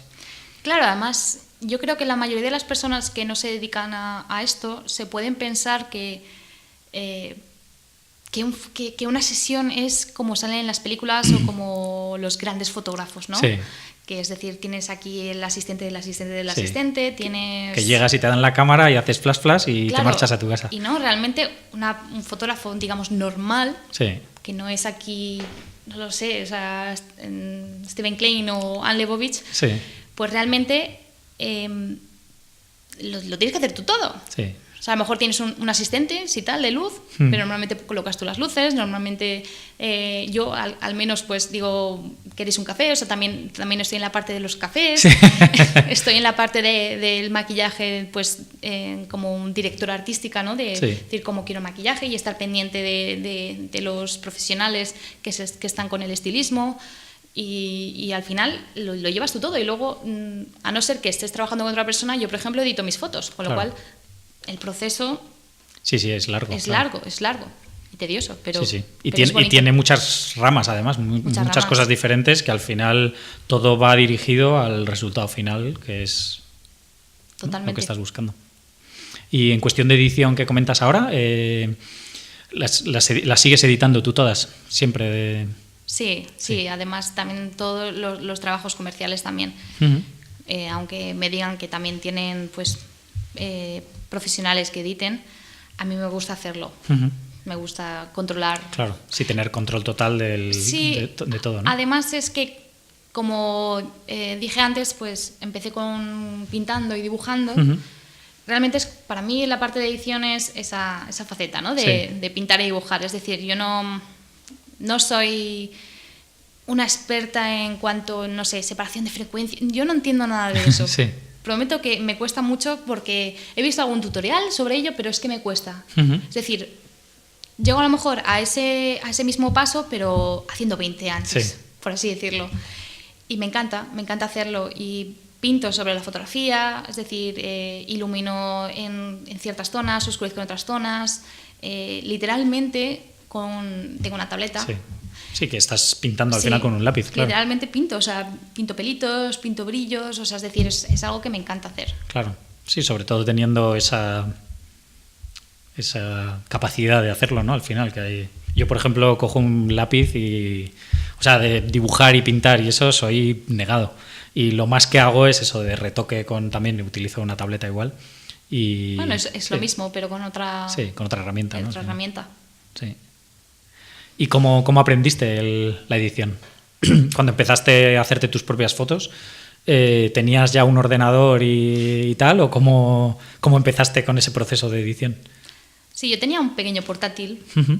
Claro, además yo creo que la mayoría de las personas que no se dedican a esto se pueden pensar que una sesión es como sale en las películas, o como los grandes fotógrafos, ¿no? Sí. Que es decir, tienes aquí el asistente del asistente del Sí. asistente, tienes... Que llegas y te dan la cámara y haces flash y Claro, te marchas a tu casa. Y no, realmente un fotógrafo, digamos, normal, Sí, que no es aquí, no lo sé, o sea, Steven Klein o Anne Leibovitz, sí, pues realmente lo tienes que hacer tú todo. sí. O sea, a lo mejor tienes un asistente, si tal, de luz, pero normalmente colocas tú las luces, normalmente yo al menos pues digo, ¿queréis un café? O sea, también estoy en la parte de los cafés, Sí. estoy en la parte del maquillaje, pues como un directora artística, ¿no? De Sí. decir cómo quiero maquillaje y estar pendiente de los profesionales que están con el estilismo. Y al final lo llevas tú todo y luego, a no ser que estés trabajando con otra persona, yo por ejemplo edito mis fotos, con lo Claro. cual el proceso Sí, es largo. es claro. largo y tedioso, pero, Sí, sí. Y, pero es y bonito. tiene muchas ramas, además, muchas ramas. cosas diferentes que al final todo va dirigido al resultado final, que es lo Totalmente. que estás buscando. Y en cuestión de edición que comentas ahora, las sigues editando tú todas, siempre. Sí, además también todos los trabajos comerciales también, Ujú. aunque me digan que también tienen pues profesionales que editen, a mí me gusta hacerlo. Ujú. Me gusta controlar. Claro, sí, tener control total Sí, de todo, ¿no? Además es que, como dije antes, pues empecé con pintando y dibujando. Ujú. Realmente para mí la parte de edición es esa faceta, ¿no? De pintar y dibujar. Es decir, yo no soy una experta en cuanto, no sé, separación de frecuencia. Yo no entiendo nada de eso. Sí. Prometo que me cuesta mucho porque he visto algún tutorial sobre ello, pero es que me cuesta. Ujú. Es decir, llego a lo mejor a ese mismo paso, pero haciendo 20 antes, Sí. por así decirlo. Y me encanta hacerlo. Y pinto sobre la fotografía, es decir, ilumino en ciertas zonas, oscurezco en otras zonas. Literalmente tengo una tableta. Sí. Sí, que estás pintando al Sí, final con un lápiz, claro. Literalmente pinto, o sea, pinto pelitos, pinto brillos, o sea, es decir, es algo que me encanta hacer. Claro, sí, sobre todo teniendo esa capacidad de hacerlo, ¿no? Al final, que hay... Yo, por ejemplo, cojo un lápiz y... O sea, de dibujar y pintar y eso soy negado. Y lo más que hago es eso, de retoque también utilizo una tableta igual. Y, Bueno, es sí. lo mismo, pero con otra, Sí, con otra herramienta, ¿no? otra herramienta. Sí. ¿Y cómo aprendiste la edición? Cuando empezaste a hacerte tus propias fotos, ¿tenías ya un ordenador y tal? ¿O cómo empezaste con ese proceso de edición? Sí, yo tenía un pequeño portátil Uh-huh.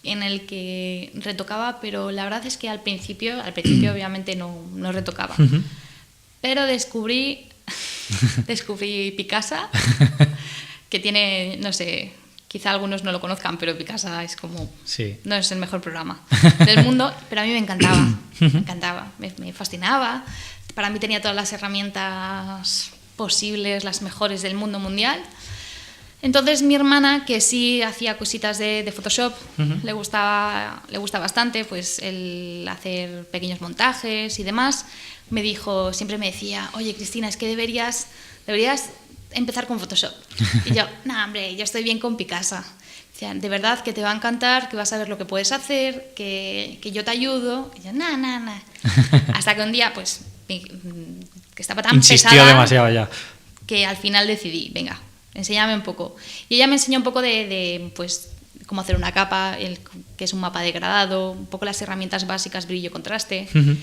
en el que retocaba, pero la verdad es que al principio obviamente no retocaba. Uh-huh. Pero descubrí Picasa, que tiene, no sé, quizá algunos no lo conozcan, pero Picasa es como... Sí. No es el mejor programa del mundo, pero a mí me encantaba, me fascinaba. Para mí tenía todas las herramientas posibles, las mejores del mundo mundial. Entonces mi hermana, que sí hacía cositas de Photoshop, Uh-huh. le gusta bastante pues el hacer pequeños montajes y demás, siempre me decía, oye Cristina, es que deberías empezar con Photoshop. Y yo, no, hombre, yo estoy bien con Picasa. Decía, de verdad que te va a encantar, que vas a ver lo que puedes hacer, que yo te ayudo. Y yo, no. Hasta que un día, pues, que estaba tan Insistió pesada demasiado ya. que al final decidí, venga, enséñame un poco. Y ella me enseñó un poco de pues, cómo hacer una capa, que es un mapa degradado, un poco las herramientas básicas, brillo, contraste. Uh-huh.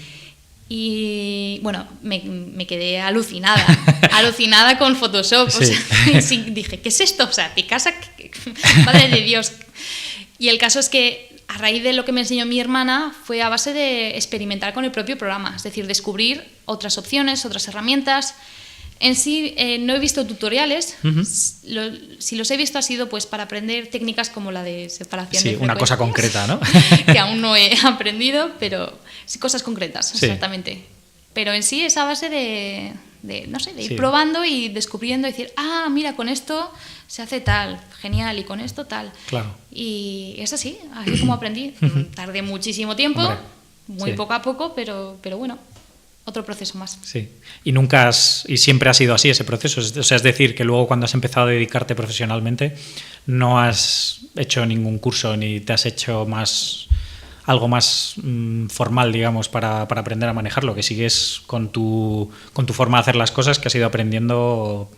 Y bueno, me quedé alucinada con Photoshop. Sí. O sea, sí, dije, ¿qué es esto? O sea, Picasa, madre de Dios. Y el caso es que a raíz de lo que me enseñó mi hermana fue a base de experimentar con el propio programa, es decir, descubrir otras opciones, otras herramientas. En sí no he visto tutoriales. Uh-huh. Si los he visto ha sido pues para aprender técnicas como la de separación de Sí, una cosa frecuencias, concreta, ¿no? que aún no he aprendido, pero sí, cosas concretas, Sí. exactamente. Pero en sí es a base de no sé, de ir Sí. probando y descubriendo y decir, mira, con esto se hace tal, genial, y con esto tal. Claro. Y es así como aprendí. Tardé muchísimo tiempo, Hombre, muy sí. poco a poco, pero bueno, otro proceso más. Sí. Y siempre ha sido así ese proceso. O sea, es decir, que luego cuando has empezado a dedicarte profesionalmente, no has hecho ningún curso ni te has hecho más algo más formal, digamos, para aprender a manejarlo, que sigues con tu forma de hacer las cosas que has ido aprendiendo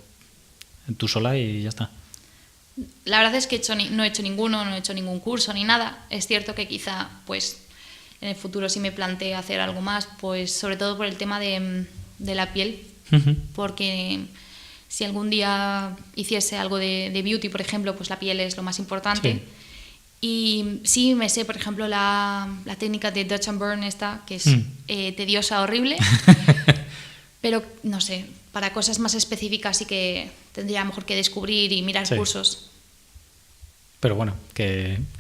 tú sola y ya está. La verdad es que no he hecho ningún curso ni nada. Es cierto que quizá pues en el futuro sí me planteo hacer algo más, pues sobre todo por el tema de la piel, porque si algún día hiciese algo de beauty, por ejemplo, pues la piel es lo más importante. Sí. Y sí me sé, por ejemplo, la técnica de Dutch and Burn esta, que es tediosa, horrible, pero no sé, para cosas más específicas sí que tendría a lo mejor que descubrir y mirar cursos. Pero bueno,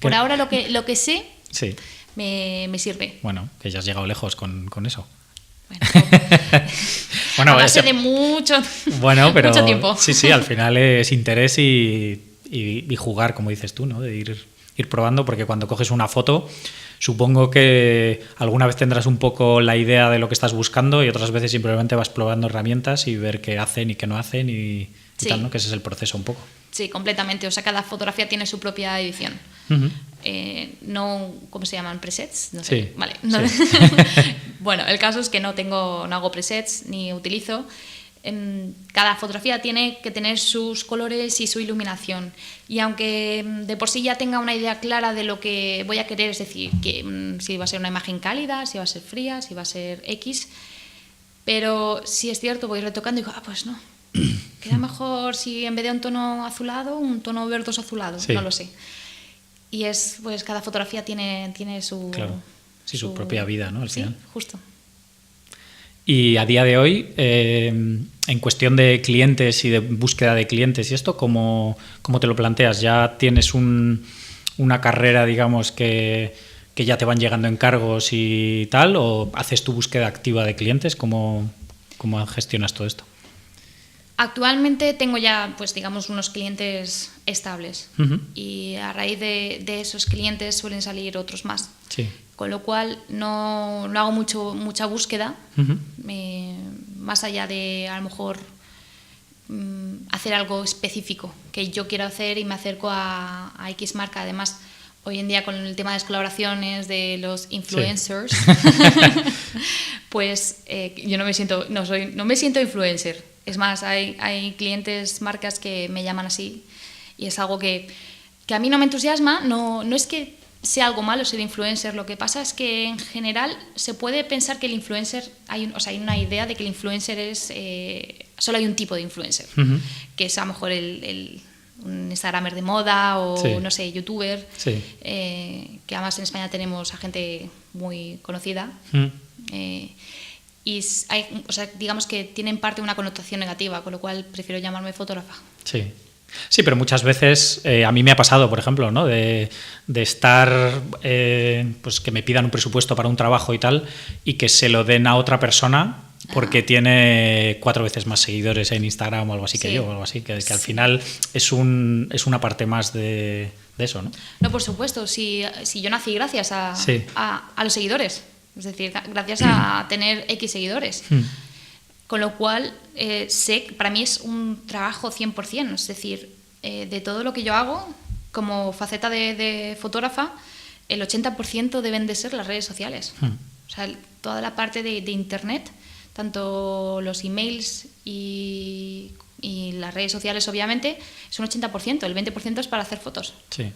por ahora lo que sé sí. me sirve. Bueno, que ya has llegado lejos con eso. Bueno, a base de mucho tiempo. Sí, al final es interés y jugar, como dices tú, ¿no? De ir probando, porque cuando coges una foto, supongo que alguna vez tendrás un poco la idea de lo que estás buscando y otras veces simplemente vas probando herramientas y ver qué hacen y qué no hacen y tal, ¿no? Que ese es el proceso un poco. Sí, completamente. O sea, cada fotografía tiene su propia edición. No, ¿cómo se llaman? ¿Presets? No sé. Sí. Vale. Sí. Bueno, el caso es que no hago presets ni utilizo. Cada fotografía tiene que tener sus colores y su iluminación. Y aunque de por sí ya tenga una idea clara de lo que voy a querer, es decir, que si va a ser una imagen cálida, si va a ser fría, si va a ser X, pero si es cierto, voy retocando y digo, pues no. Queda mejor si en vez de un tono azulado, un tono verdoso azulado, no lo sé. Y pues cada fotografía tiene su... Claro, sí, su propia vida, ¿no? Al final. Justo. Y a día de hoy, en cuestión de clientes y de búsqueda de clientes y esto, ¿cómo te lo planteas? ¿Ya tienes una carrera, digamos, que ya te van llegando encargos y tal? ¿O haces tu búsqueda activa de clientes? ¿Cómo gestionas todo esto? Actualmente tengo ya, pues digamos, unos clientes estables y a raíz de esos clientes suelen salir otros más. Sí. Con lo cual no hago mucha búsqueda, más allá de a lo mejor hacer algo específico que yo quiero hacer y me acerco a X marca. Además, hoy en día con el tema de las colaboraciones de los influencers, pues yo no me siento influencer. Es más, hay clientes, marcas que me llaman así y es algo que a mí no me entusiasma. No es que sea algo malo ser influencer, lo que pasa es que en general se puede pensar que el influencer, hay una idea de que el influencer es, solo hay un tipo de influencer, que es a lo mejor un instagramer de moda o no sé, youtuber, que además en España tenemos a gente muy conocida. Y digamos que tienen parte una connotación negativa, con lo cual prefiero llamarme fotógrafa. Sí, pero muchas veces a mí me ha pasado, por ejemplo, ¿no? de estar, pues que me pidan un presupuesto para un trabajo y tal, y que se lo den a otra persona porque tiene 4 veces más seguidores en Instagram o algo así que yo, o algo así, que al final es una parte más de eso, ¿no? No, por supuesto, si yo nací gracias a los seguidores, es decir, gracias a tener X seguidores. Con lo cual, sé que para mí es un trabajo 100%, es decir, de todo lo que yo hago como faceta de fotógrafa, el 80% deben de ser las redes sociales. O sea, toda la parte de Internet, tanto los emails y las redes sociales, obviamente, es un 80%, el 20% es para hacer fotos. Sí.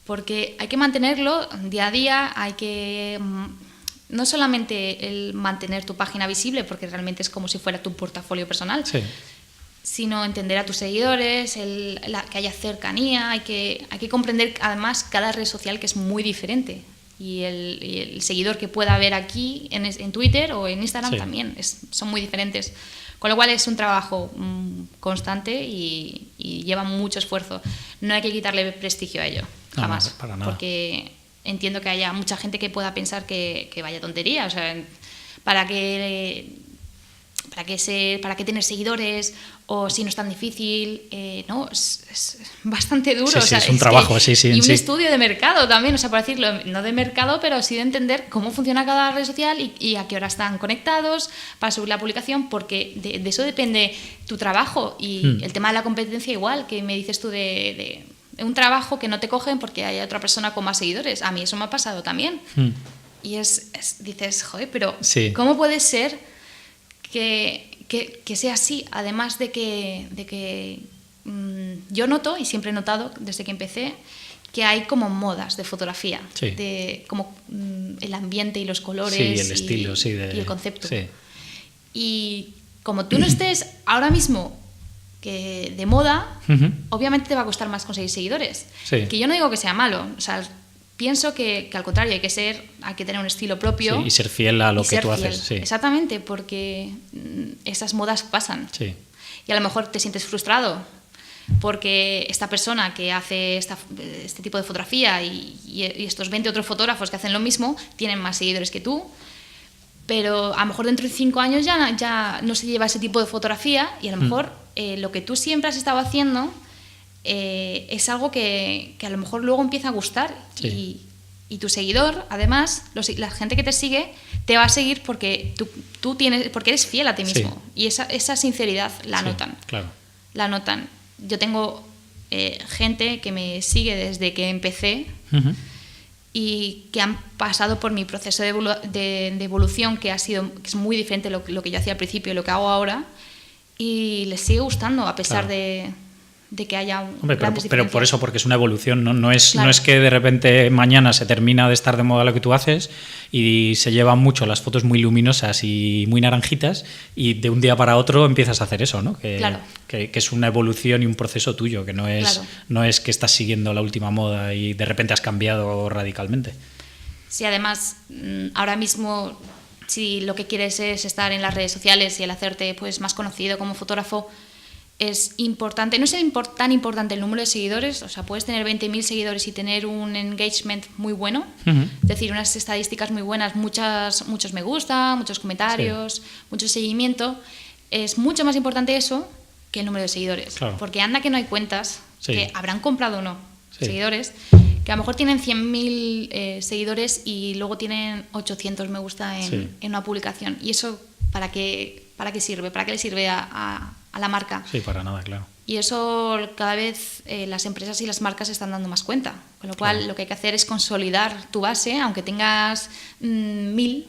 Porque hay que mantenerlo día a día, hay que... No solamente el mantener tu página visible, porque realmente es como si fuera tu portafolio personal, sino entender a tus seguidores, que haya cercanía, hay que comprender además cada red social, que es muy diferente. Y el seguidor que pueda haber aquí en Twitter o en Instagram también son muy diferentes. Con lo cual es un trabajo constante y lleva mucho esfuerzo. No hay que quitarle prestigio a ello, jamás. No, para nada. Porque entiendo que haya mucha gente que pueda pensar que vaya tontería, o sea, ¿para qué tener seguidores? O si no es tan difícil, no, es bastante duro. O sea, es un trabajo, y un estudio de mercado también, o sea, por decirlo, no de mercado, pero sí de entender cómo funciona cada red social y a qué hora están conectados para subir la publicación, porque de eso depende tu trabajo y el tema de la competencia igual, que me dices tú de un trabajo que no te cogen porque hay otra persona con más seguidores. A mí eso me ha pasado también. Y dices, joder, pero ¿cómo puede ser que sea así? Además de que yo noto, y siempre he notado desde que empecé, que hay como modas de fotografía, de como el ambiente y los colores y el estilo, y el concepto. Sí. Y como tú no estés ahora mismo que de moda, obviamente te va a costar más conseguir seguidores. Que yo no digo que sea malo, o sea, pienso que al contrario, hay que tener un estilo propio. Y ser fiel a lo que tú haces. Sí. Exactamente, porque esas modas pasan. Y a lo mejor te sientes frustrado porque esta persona que hace este tipo de fotografía y estos 20 otros fotógrafos que hacen lo mismo tienen más seguidores que tú, pero a lo mejor dentro de 5 años ya no se lleva ese tipo de fotografía y a lo mejor lo que tú siempre has estado haciendo es algo que a lo mejor luego empieza a gustar y tu seguidor, además, la gente que te sigue te va a seguir porque porque eres fiel a ti mismo y esa sinceridad la notan. Claro. La notan. Yo tengo gente que me sigue desde que empecé y que han pasado por mi proceso de evolución que es muy diferente lo que yo hacía al principio y lo que hago ahora, y les sigue gustando a pesar de que haya grandes pero por eso, porque es una evolución, no es que de repente mañana se termina de estar de moda lo que tú haces y se llevan mucho las fotos muy luminosas y muy naranjitas y de un día para otro empiezas a hacer eso, ¿no? Que es una evolución y un proceso tuyo, que no es que estás siguiendo la última moda y de repente has cambiado radicalmente. Sí, además, ahora mismo, si lo que quieres es estar en las redes sociales y el hacerte pues más conocido como fotógrafo, es importante, no es tan importante el número de seguidores, o sea, puedes tener 20.000 seguidores y tener un engagement muy bueno, es decir, unas estadísticas muy buenas, muchos me gusta, muchos comentarios, mucho seguimiento. Es mucho más importante eso que el número de seguidores, porque anda que no hay cuentas que habrán comprado o no seguidores, que a lo mejor tienen 100.000 seguidores y luego tienen 800 me gusta en una publicación. ¿Y eso para qué sirve? ¿Para qué le sirve a la marca? Sí, para nada, claro. Y eso cada vez las empresas y las marcas se están dando más cuenta. Con lo cual lo que hay que hacer es consolidar tu base, aunque tengas 1.000,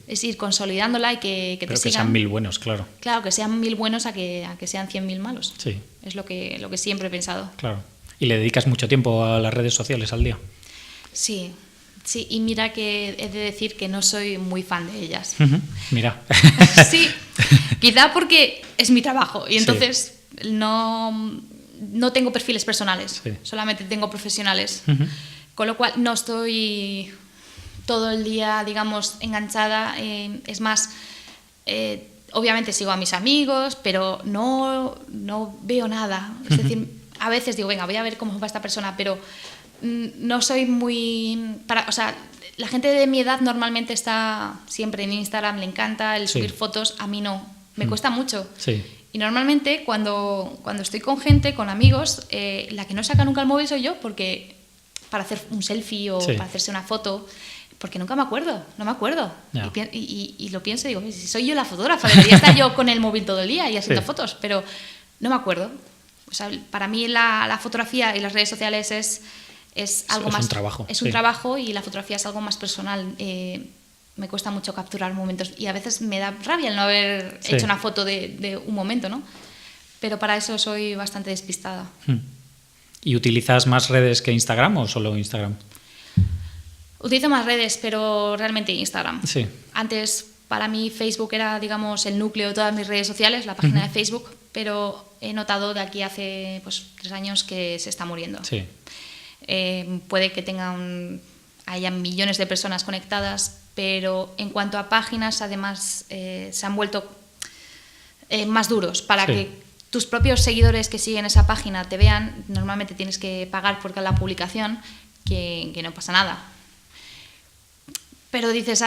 es ir consolidándola y que te sigan. Pero que sean 1.000 buenos, claro. Claro, que sean 1.000 buenos a que sean 100.000 malos. Sí. Es lo que siempre he pensado. Claro. ¿Y le dedicas mucho tiempo a las redes sociales al día? Sí, y mira que he de decir que no soy muy fan de ellas. Mira. Sí, quizá porque es mi trabajo y entonces no tengo perfiles personales, solamente tengo profesionales. Con lo cual no estoy todo el día, digamos, enganchada. Es más, obviamente sigo a mis amigos, pero no veo nada. Es decir, a veces digo, venga, voy a ver cómo va esta persona, pero no soy muy... o sea, la gente de mi edad normalmente está siempre en Instagram, le encanta el subir fotos, a mí no, me cuesta mucho. Y normalmente cuando estoy con gente, con amigos, la que no saca nunca el móvil soy yo, porque para hacer un selfie o para hacerse una foto, porque nunca me acuerdo, no me acuerdo. Yeah. Y lo pienso y digo, si soy yo la fotógrafa, debería estar yo con el móvil todo el día y haciendo fotos, pero no me acuerdo. O sea, para mí la fotografía y las redes sociales es algo más... Es un trabajo. Es un trabajo y la fotografía es algo más personal. Me cuesta mucho capturar momentos y a veces me da rabia el no haber hecho una foto de un momento, ¿no? Pero para eso soy bastante despistada. ¿Y utilizas más redes que Instagram o solo Instagram? Utilizo más redes, pero realmente Instagram. Sí. Antes, para mí, Facebook era, digamos, el núcleo de todas mis redes sociales, la página de Facebook, pero he notado de aquí hace 3 años que se está muriendo. Sí. Puede que haya millones de personas conectadas, pero en cuanto a páginas, además, se han vuelto más duros. Para que tus propios seguidores que siguen esa página te vean, normalmente tienes que pagar por cada publicación, que no pasa nada. Pero dices,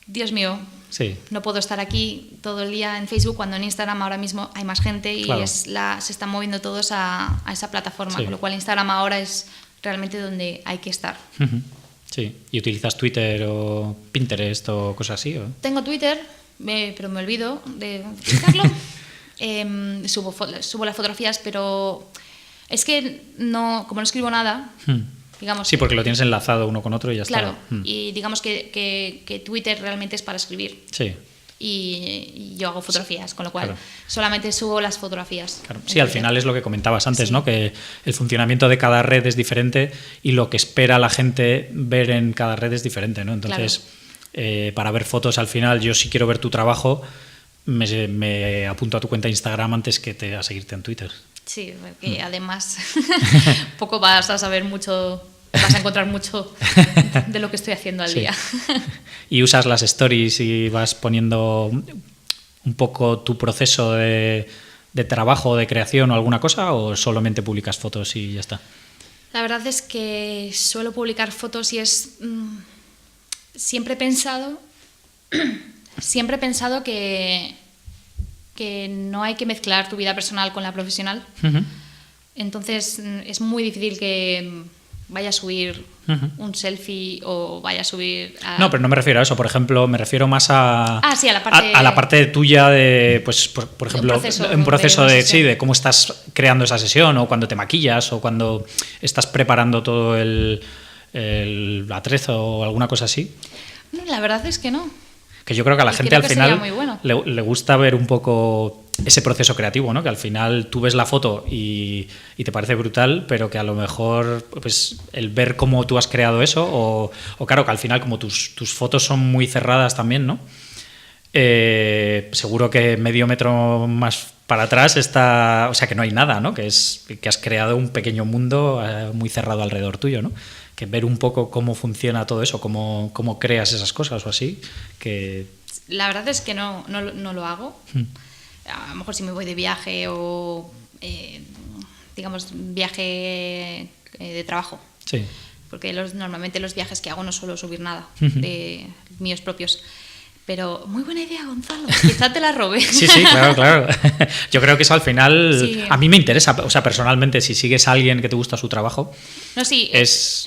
Dios mío, no puedo estar aquí todo el día en Facebook cuando en Instagram ahora mismo hay más gente y se están moviendo todos a esa plataforma, con lo cual Instagram ahora es realmente donde hay que estar. Sí. ¿Y utilizas Twitter o Pinterest o cosas así? ¿o? Tengo Twitter, pero me olvido de utilizarlo. Subo las fotografías, pero Es que no, como no escribo nada, digamos... Sí, porque lo tienes enlazado uno con otro y ya claro, está. y digamos que Twitter realmente es para escribir. Sí. Y yo hago fotografías, con lo cual solamente subo las fotografías. Claro. Sí, al final es lo que comentabas antes, ¿no? Que el funcionamiento de cada red es diferente y lo que espera la gente ver en cada red es diferente, ¿no? Entonces, para ver fotos, al final, yo si quiero ver tu trabajo, me apunto a tu cuenta de Instagram antes que a seguirte en Twitter. Sí, porque además poco vas a saber mucho... Vas a encontrar mucho de lo que estoy haciendo al día. ¿Y usas las stories y vas poniendo un poco tu proceso de trabajo, de creación o alguna cosa, o solamente publicas fotos y ya está? La verdad es que suelo publicar fotos y es... siempre he pensado que no hay que mezclar tu vida personal con la profesional. Entonces es muy difícil que... vaya a subir un selfie o vaya a subir... No, pero no me refiero a eso. Por ejemplo, me refiero más a... sí, a la parte... A la parte tuya de, pues, por ejemplo, un proceso de cómo estás creando esa sesión, o cuando te maquillas, o cuando estás preparando todo el atrezo o alguna cosa así. No, la verdad es que no. Que yo creo que a la gente al final bueno. le gusta ver un poco ese proceso creativo, ¿no? Que al final tú ves la foto y te parece brutal, pero que a lo mejor pues el ver cómo tú has creado eso, o claro, que al final como tus fotos son muy cerradas también, ¿no? Seguro que medio metro más para atrás está, o sea, que no hay nada, ¿no? Que has creado un pequeño mundo muy cerrado alrededor tuyo, ¿no? Que ver un poco cómo funciona todo eso, cómo creas esas cosas o así, que... La verdad es que no lo hago. A lo mejor si me voy de viaje o, digamos, viaje de trabajo. Sí. Porque normalmente los viajes que hago no suelo subir nada de míos propios. Pero muy buena idea, Gonzalo. Quizá te la robé. Sí, claro. Yo creo que eso al final sí. A mí me interesa. O sea, personalmente, si sigues a alguien que te gusta su trabajo... No, sí.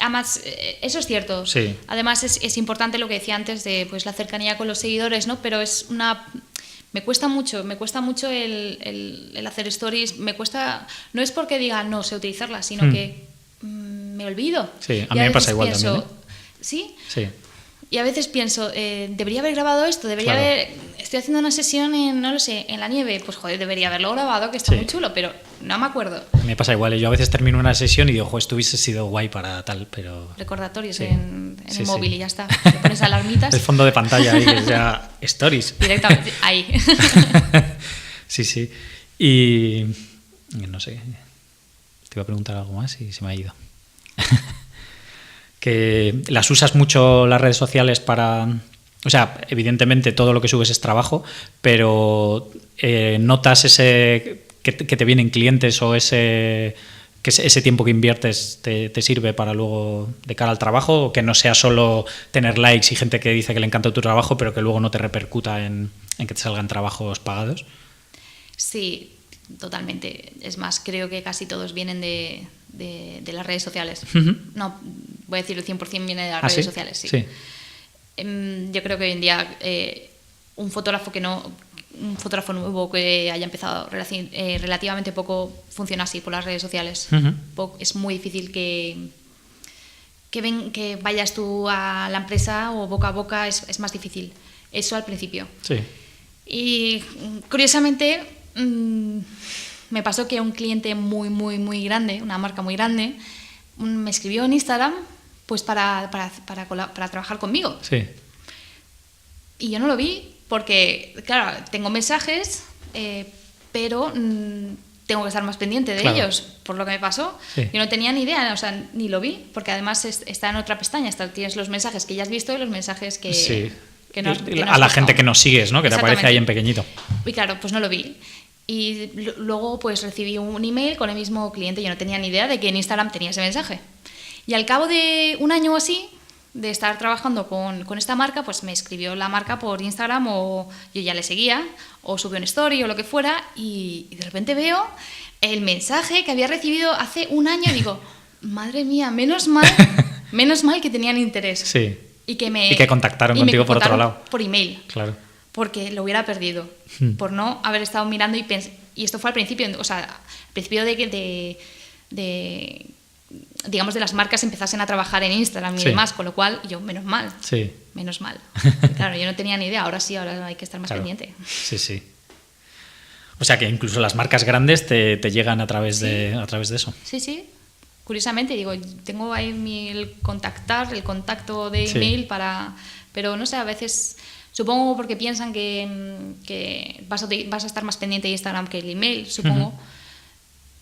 Además, eso es cierto. Sí. Además, es importante lo que decía antes de pues, la cercanía con los seguidores, ¿no? Pero es una... Me cuesta mucho el hacer stories. Me cuesta... No es porque diga no sé utilizarlas, sino que me olvido. Sí, a mí me pasa igual también, ¿eh? ¿Sí? Sí. Y a veces pienso, debería haber grabado esto, estoy haciendo una sesión en la nieve, pues joder, debería haberlo grabado, que está muy chulo, pero no me acuerdo. Me pasa igual, yo a veces termino una sesión y digo, joder, esto hubiese sido guay para tal, pero... Recordatorios en el móvil y ya está. Te pones alarmitas. El fondo de pantalla ahí, que sea stories. Directamente, ahí. Sí. Y no sé, te iba a preguntar algo más y se me ha ido. Que las usas mucho las redes sociales para... O sea, evidentemente todo lo que subes es trabajo, pero ¿notas ese que te vienen clientes o ese tiempo que inviertes te sirve para luego de cara al trabajo, o que no sea solo tener likes y gente que dice que le encanta tu trabajo, pero que luego no te repercuta en que te salgan trabajos pagados? Sí, totalmente. Es más, creo que casi todos vienen de las redes sociales. No, voy a decir el 100% viene de las redes sociales. Sí. Yo creo que hoy en día un fotógrafo nuevo que haya empezado relativamente poco funciona así por las redes sociales. Es muy difícil que vayas tú a la empresa o boca a boca, es más difícil. Eso al principio. Sí. Y curiosamente me pasó que un cliente muy, muy, muy grande, una marca muy grande, me escribió en Instagram pues para trabajar conmigo. Sí. Y yo no lo vi porque, claro, tengo mensajes, pero tengo que estar más pendiente de ellos por lo que me pasó. Sí. Yo no tenía ni idea, o sea, ni lo vi, porque además está en otra pestaña. Tienes los mensajes que ya has visto y los mensajes que... Sí. Que no a la gente que nos sigues, ¿no? Que te aparece ahí en pequeñito. Y claro, pues no lo vi. Y luego pues recibí un email con el mismo cliente. Yo no tenía ni idea de que en Instagram tenía ese mensaje. Y al cabo de un año o así de estar trabajando con esta marca, pues me escribió la marca por Instagram, o yo ya le seguía, o subió un story o lo que fuera, y de repente veo el mensaje que había recibido hace un año y digo, madre mía, menos mal que tenían interés. Sí. Y que contactaron contigo por otro lado. Por email. Claro. Porque lo hubiera perdido. Por no haber estado mirando y esto fue al principio, o sea, al principio de digamos, de las marcas empezasen a trabajar en Instagram y Sí. demás, con lo cual yo, menos mal. Sí. Menos mal. Claro, yo no tenía ni idea, ahora sí, ahora hay que estar más Claro. pendiente. Sí, sí. O sea que incluso las marcas grandes te llegan a través Sí. de eso. Sí, sí. Curiosamente, digo, tengo ahí el contacto de Sí. email para... Pero no sé, a veces, supongo porque piensan que vas a estar más pendiente de Instagram que el email, supongo.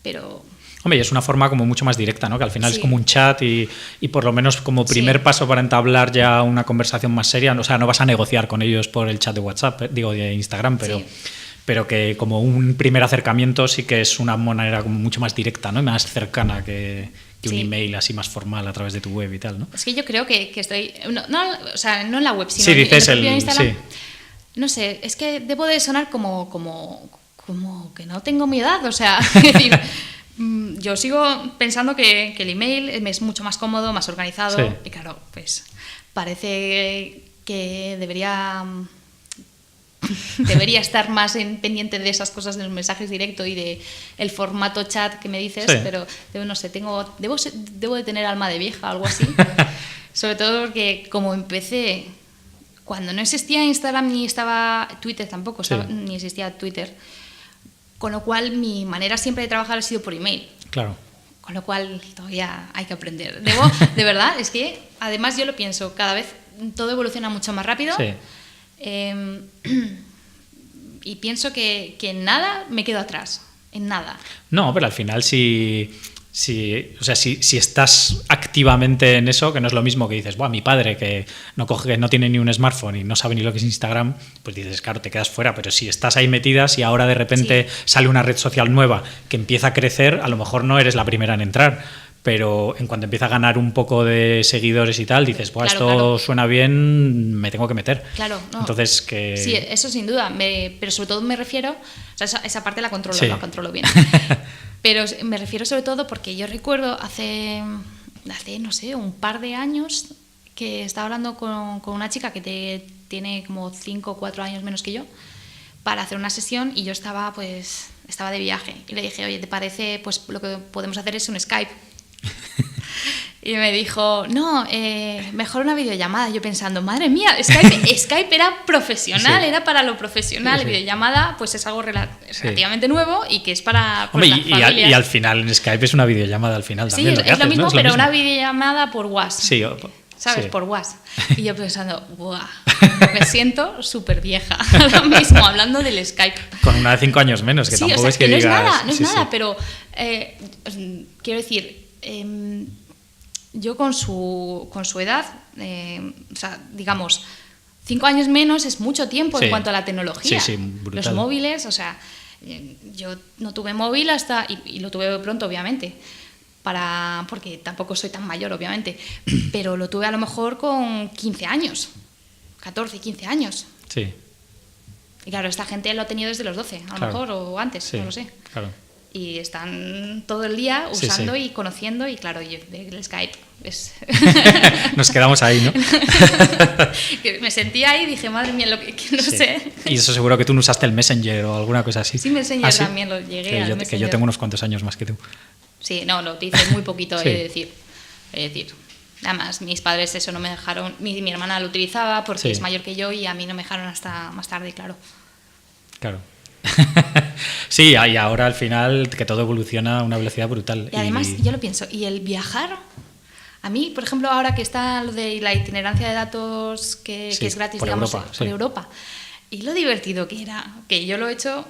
Pero... Hombre, y es una forma como mucho más directa, ¿no? Que al final Sí. es como un chat y por lo menos como primer Sí. paso para entablar ya una conversación más seria. O sea, no vas a negociar con ellos por el chat de WhatsApp, de Instagram, pero, Sí. pero que como un primer acercamiento sí que es una manera como mucho más directa, ¿no? Y más cercana que un Sí. email así más formal a través de tu web y tal, ¿no? Es que yo creo que estoy... o sea, no en la web, sino Sí, en dices el propio Instagram. sí. No sé, es que debo de sonar como que no tengo mi edad, o sea, es decir, yo sigo pensando que el email es mucho más cómodo, más organizado, Sí. y claro, pues parece que debería estar más pendiente de esas cosas, de los mensajes directos y de el formato chat que me dices, Sí. pero no sé, debo de tener alma de vieja, algo así. Sobre todo porque como empecé cuando no existía Instagram ni estaba Twitter tampoco, Sí. ni existía Twitter, con lo cual mi manera siempre de trabajar ha sido por email. Claro. Con lo cual todavía hay que aprender. De verdad, es que además yo lo pienso, cada vez todo evoluciona mucho más rápido. Sí. Y pienso que en nada me quedo atrás, en nada. No, pero al final si estás activamente en eso, que no es lo mismo que dices, buah, mi padre que no tiene ni un smartphone y no sabe ni lo que es Instagram, pues dices, claro, te quedas fuera, pero si estás ahí metida, si ahora de repente Sí. sale una red social nueva que empieza a crecer, a lo mejor no eres la primera en entrar, pero en cuanto empieza a ganar un poco de seguidores y tal, dices, buah, Claro, esto claro. suena bien, me tengo que meter. Claro, no. Entonces, que... Sí, eso sin duda, pero sobre todo me refiero, o sea, esa parte la controlo, Sí. la controlo bien. Pero me refiero sobre todo porque yo recuerdo hace no sé, un par de años que estaba hablando con una chica que tiene como 5 o 4 años menos que yo para hacer una sesión y yo estaba de viaje y le dije, oye, ¿te parece? Pues lo que podemos hacer es un Skype. Y me dijo, no, mejor una videollamada. Yo pensando, madre mía, Skype era profesional, Sí. era para lo profesional. Sí. Videollamada pues es algo relativamente nuevo y que es para Hombre, las familias. y al final en Skype es una videollamada al final Sí, también. es que lo haces, mismo, ¿no? Es lo pero mismo. una videollamada por WhatsApp. Sí, ¿Sabes? sí. Por WhatsApp. Y yo pensando, ¡buah! Me siento súper vieja ahora mismo hablando del Skype. Con una de 5 años menos, que Sí, tampoco o sea, es que no digas... es nada, no es sí, nada, sí. pero quiero decir, yo con su edad, o sea, digamos, 5 años menos es mucho tiempo Sí. en cuanto a la tecnología. Sí, sí, brutal. Los móviles, o sea, yo no tuve móvil hasta, y lo tuve pronto, obviamente, porque tampoco soy tan mayor, obviamente, pero lo tuve a lo mejor con 15 años, 14, 15 años. Sí, Y claro, esta gente lo ha tenido desde los 12, a lo Claro. mejor, o antes, sí, no lo sé. claro. Y están todo el día Sí, usando sí. y conociendo, y claro, el Skype es... Nos quedamos ahí, ¿no? Que me sentía ahí y dije, madre mía, que no Sí. sé. Y eso seguro que tú no usaste el Messenger o alguna cosa así. Sí, Messenger ¿Ah, sí? también lo llegué Que al yo Messenger. tengo unos cuantos años más que tú. Sí, no, lo utilicé muy poquito, Sí. he de decir. Además, mis padres eso no me dejaron, mi hermana lo utilizaba porque Sí. es mayor que yo y a mí no me dejaron hasta más tarde, claro. Claro. Sí, y ahora al final que todo evoluciona a una velocidad brutal. Y además, yo lo pienso, y el viajar, a mí, por ejemplo, ahora que está lo de la itinerancia de datos que Sí, es gratis, por digamos, Europa, por sí. Europa, y lo divertido que era, que yo lo he hecho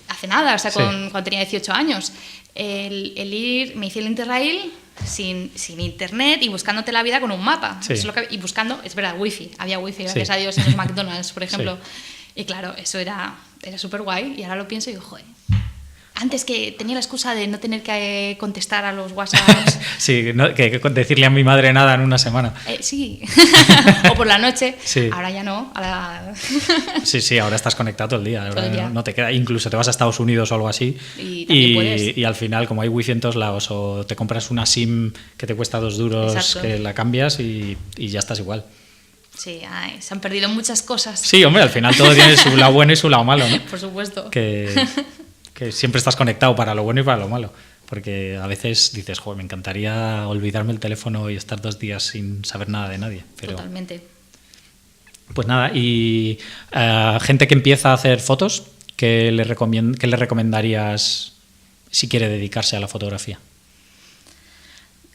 hace nada, o sea, Sí. cuando tenía 18 años, me hice el Interrail sin internet y buscándote la vida con un mapa. Sí. Es lo que, y buscando, es verdad, wifi, había wifi, gracias Sí. a Dios, en los McDonald's, por ejemplo. Sí. Y claro, eso era súper guay, y ahora lo pienso y digo, joder. Antes que tenía la excusa de no tener que contestar a los WhatsApps. Sí, que decirle a mi madre nada en una semana. Sí. O por la noche. Sí. Ahora ya no. Ahora... Sí, ahora estás conectado todo el día. Todo el día. No te queda, incluso te vas a Estados Unidos o algo así. Y también puedes. Y al final, como hay wifi en todos lados, o te compras una SIM que te cuesta 2 duros, Exacto. que la cambias y ya estás igual. Sí, se han perdido muchas cosas. Sí, hombre, al final todo tiene su lado bueno y su lado malo, ¿no? Por supuesto. Que siempre estás conectado para lo bueno y para lo malo. Porque a veces dices, joder, me encantaría olvidarme el teléfono y estar 2 días sin saber nada de nadie. Pero... Totalmente. Pues nada, y gente que empieza a hacer fotos, ¿qué le recomendarías si quiere dedicarse a la fotografía?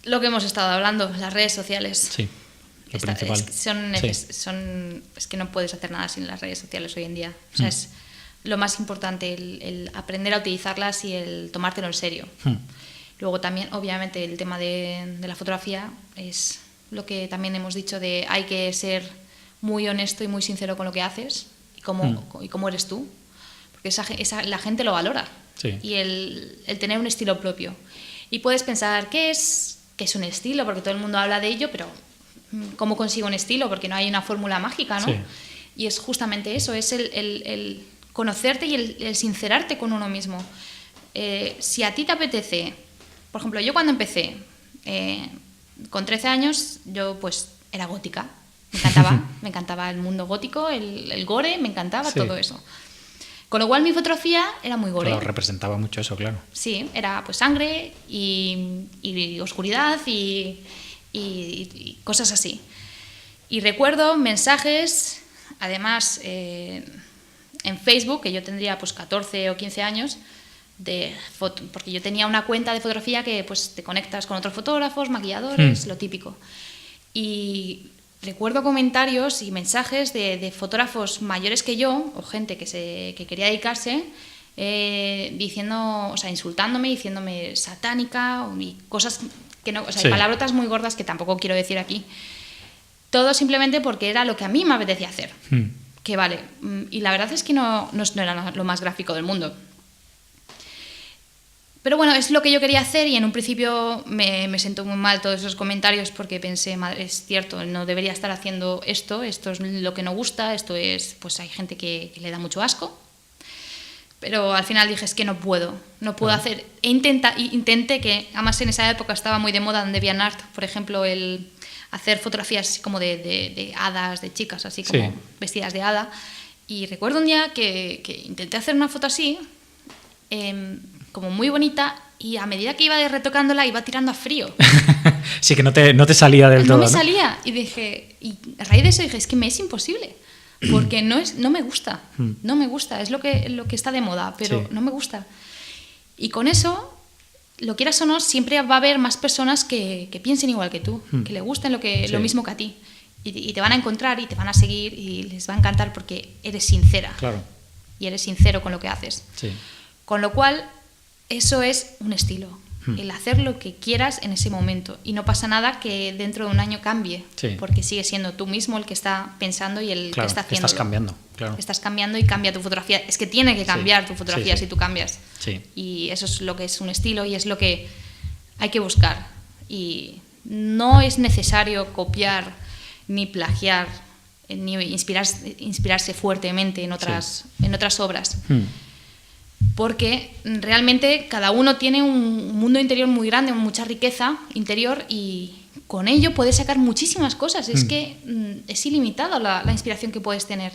Lo que hemos estado hablando, las redes sociales. Sí, lo principal. Es que no puedes hacer nada sin las redes sociales hoy en día. O sea, es lo más importante, el aprender a utilizarlas y el tomártelo en serio. Luego también, obviamente, el tema de la fotografía es lo que también hemos dicho de hay que ser muy honesto y muy sincero con lo que haces y cómo eres tú. Porque la gente lo valora. Sí. Y el tener un estilo propio. Y puedes pensar, ¿qué es un estilo? Porque todo el mundo habla de ello, pero ¿cómo consigo un estilo? Porque no hay una fórmula mágica, ¿no? Sí. Y es justamente eso, es el conocerte y el sincerarte con uno mismo. Si a ti te apetece, por ejemplo, yo cuando empecé, con 13 años, yo pues era gótica. Me encantaba el mundo gótico, el gore, me encantaba todo eso. Con lo cual mi fotografía era muy gore. Claro, representaba mucho eso, claro. Sí, era pues sangre y oscuridad y cosas así. Y recuerdo mensajes, además en Facebook, que yo tendría pues 14 o 15 años, porque yo tenía una cuenta de fotografía que pues te conectas con otros fotógrafos, maquilladores, lo típico. Y recuerdo comentarios y mensajes de fotógrafos mayores que yo, o gente que quería dedicarse, diciendo, o sea, insultándome, diciéndome satánica, y cosas que no, o sea, palabrotas muy gordas que tampoco quiero decir aquí. Todo simplemente porque era lo que a mí me apetecía hacer. Que vale, y la verdad es que no era lo más gráfico del mundo. Pero bueno, es lo que yo quería hacer y en un principio me sentó muy mal todos esos comentarios porque pensé, madre, es cierto, no debería estar haciendo esto es lo que no gusta, esto es, pues hay gente que le da mucho asco. Pero al final dije, es que no puedo hacer. Intenté que, además en esa época estaba muy de moda en DeviantArt, por ejemplo, el hacer fotografías así como de hadas, de chicas, así como vestidas de hada. Y recuerdo un día que intenté hacer una foto así, como muy bonita, y a medida que iba retocándola iba tirando a frío. Sí, que no te salía del todo. No me salía, y dije, y a raíz de eso dije, es que me es imposible, porque no me gusta, es lo que está de moda, pero no me gusta. Y con eso, lo quieras o no, siempre va a haber más personas que piensen igual que tú, que le gusten lo mismo que a ti, y te van a encontrar y te van a seguir y les va a encantar porque eres sincera. Claro. Y eres sincero con lo que haces. Sí. Con lo cual, eso es un estilo, el hacer lo que quieras en ese momento. Y no pasa nada que dentro de un año cambie, porque sigue siendo tú mismo el que está pensando y el que está haciendo. Estás cambiando, claro. Estás cambiando y cambia tu fotografía. Es que tiene que cambiar tu fotografía si tú cambias. Sí. Y eso es lo que es un estilo y es lo que hay que buscar. Y no es necesario copiar ni plagiar, ni inspirarse fuertemente en otras obras. Porque realmente cada uno tiene un mundo interior muy grande, mucha riqueza interior y con ello puedes sacar muchísimas cosas. Es que es ilimitada la inspiración que puedes tener.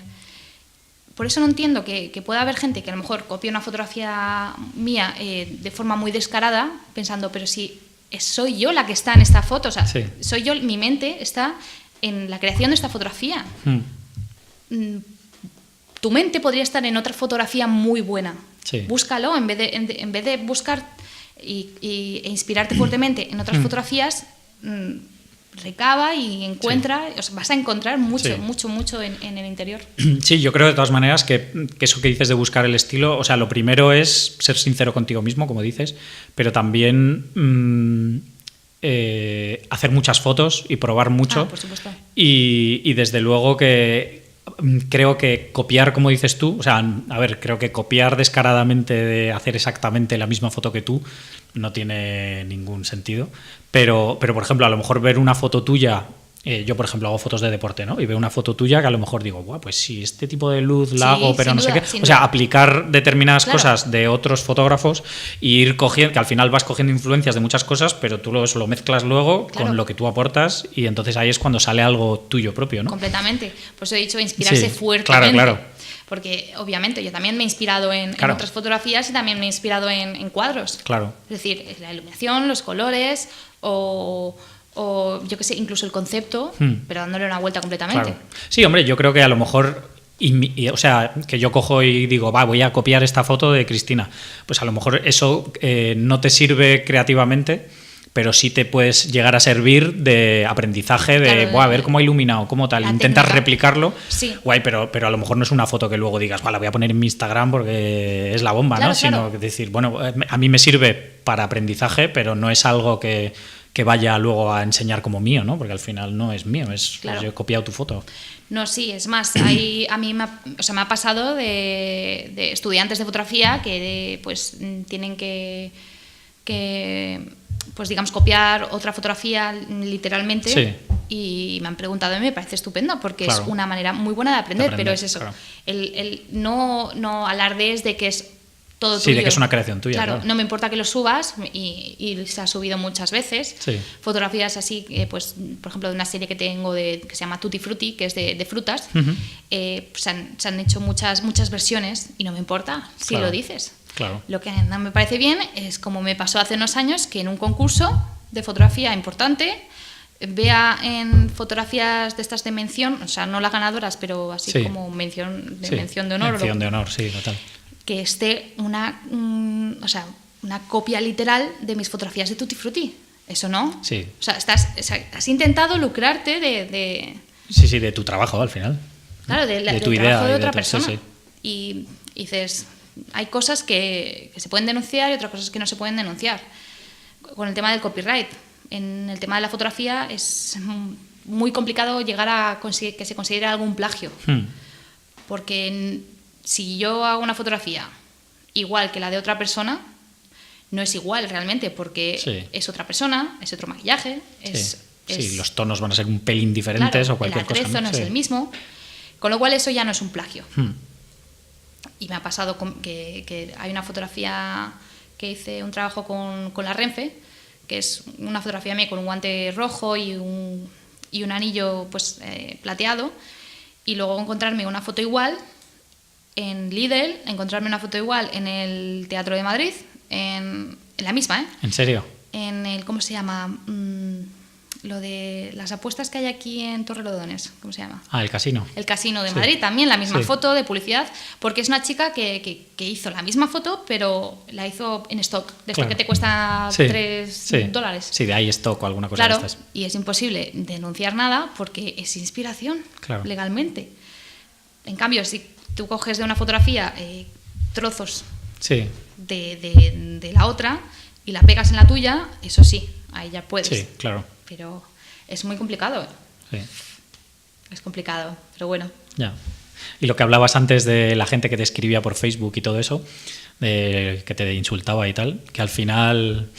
Por eso no entiendo que pueda haber gente que a lo mejor copie una fotografía mía de forma muy descarada, pensando, pero si soy yo la que está en esta foto, o sea, soy yo, mi mente está en la creación de esta fotografía. Tu mente podría estar en otra fotografía muy buena. Búscalo, en vez de buscar e inspirarte fuertemente en otras fotografías, recaba y encuentra, o sea, vas a encontrar mucho en el interior. Sí, yo creo de todas maneras que eso que dices de buscar el estilo, o sea, lo primero es ser sincero contigo mismo, como dices, pero también hacer muchas fotos y probar mucho. Por supuesto. Y desde luego que creo que copiar, como dices tú, o sea, a ver, creo que copiar descaradamente de hacer exactamente la misma foto que tú no tiene ningún sentido, pero por ejemplo, a lo mejor ver una foto tuya yo, por ejemplo, hago fotos de deporte, ¿no? Y veo una foto tuya que a lo mejor digo, guau, pues si este tipo de luz la hago, pero no sé qué. O sea, aplicar determinadas cosas de otros fotógrafos e ir cogiendo, que al final vas cogiendo influencias de muchas cosas, pero tú lo mezclas luego con lo que tú aportas y entonces ahí es cuando sale algo tuyo propio, ¿no? Completamente. Por eso he dicho inspirarse fuertemente. Claro. Porque obviamente yo también me he inspirado en otras fotografías y también me he inspirado en cuadros. Claro. Es decir, la iluminación, los colores o yo qué sé, incluso el concepto, pero dándole una vuelta completamente. Claro. Sí, hombre, yo creo que a lo mejor, o sea, que yo cojo y digo, voy a copiar esta foto de Cristina, pues a lo mejor eso no te sirve creativamente, pero sí te puedes llegar a servir de aprendizaje, a ver cómo ha iluminado, cómo tal, intentas replicarlo, guay, pero a lo mejor no es una foto que luego digas, la voy a poner en mi Instagram porque es la bomba, ¿no? Sino decir, bueno, a mí me sirve para aprendizaje, pero no es algo que vaya luego a enseñar como mío, ¿no? Porque al final no es mío, pues yo he copiado tu foto. No, sí, es más, a mí me ha pasado de estudiantes de fotografía que pues tienen que pues digamos copiar otra fotografía literalmente y me han preguntado y me parece estupendo porque es una manera muy buena de aprender, pero es eso, el no alardees de que es todo tuyo. Sí, de que es una creación tuya. Claro, no me importa que lo subas y se ha subido muchas veces. Fotografías así, pues por ejemplo, de una serie que tengo que se llama Tutti Frutti, que es de frutas. Se han hecho muchas versiones y no me importa si lo dices. Claro. Lo que no me parece bien es como me pasó hace unos años que en un concurso de fotografía importante vea en fotografías de estas de mención, o sea, no las ganadoras, pero así como mención de honor. Mención de honor, sí, total. Que esté una copia literal de mis fotografías de Tutti Frutti. Eso no. Sí. O sea, has intentado lucrarte de... Sí, de tu trabajo al final. Claro, de tu idea trabajo de otra persona. Sí. Y dices, hay cosas que se pueden denunciar y otras cosas que no se pueden denunciar. Con el tema del copyright, en el tema de la fotografía es muy complicado llegar a conseguir que se considere algún plagio. Porque si yo hago una fotografía igual que la de otra persona, no es igual realmente, porque es otra persona, es otro maquillaje, los tonos van a ser un pelín diferentes o cualquier cosa. El atrezo no es el mismo, con lo cual eso ya no es un plagio. Y me ha pasado que hay una fotografía que hice un trabajo con la Renfe, que es una fotografía mía con un guante rojo y un anillo pues plateado, y luego encontrarme una foto igual en Lidl, encontrarme una foto igual en el Teatro de Madrid, en la misma, ¿eh? ¿En serio? En el, ¿cómo se llama? Lo de las apuestas que hay aquí en Torrelodones, ¿cómo se llama? El casino. El casino de Madrid, también la misma foto de publicidad, porque es una chica que hizo la misma foto, pero la hizo en stock, de esto que te cuesta $3. Sí, de ahí stock o alguna cosa de estas. Y es imposible denunciar nada porque es inspiración, legalmente. En cambio, si tú coges de una fotografía trozos de la otra y la pegas en la tuya, eso sí, ahí ya puedes. Sí, claro. Pero es muy complicado. Sí. Es complicado, pero bueno. Ya. Y lo que hablabas antes de la gente que te escribía por Facebook y todo eso, que te insultaba y tal, que al final,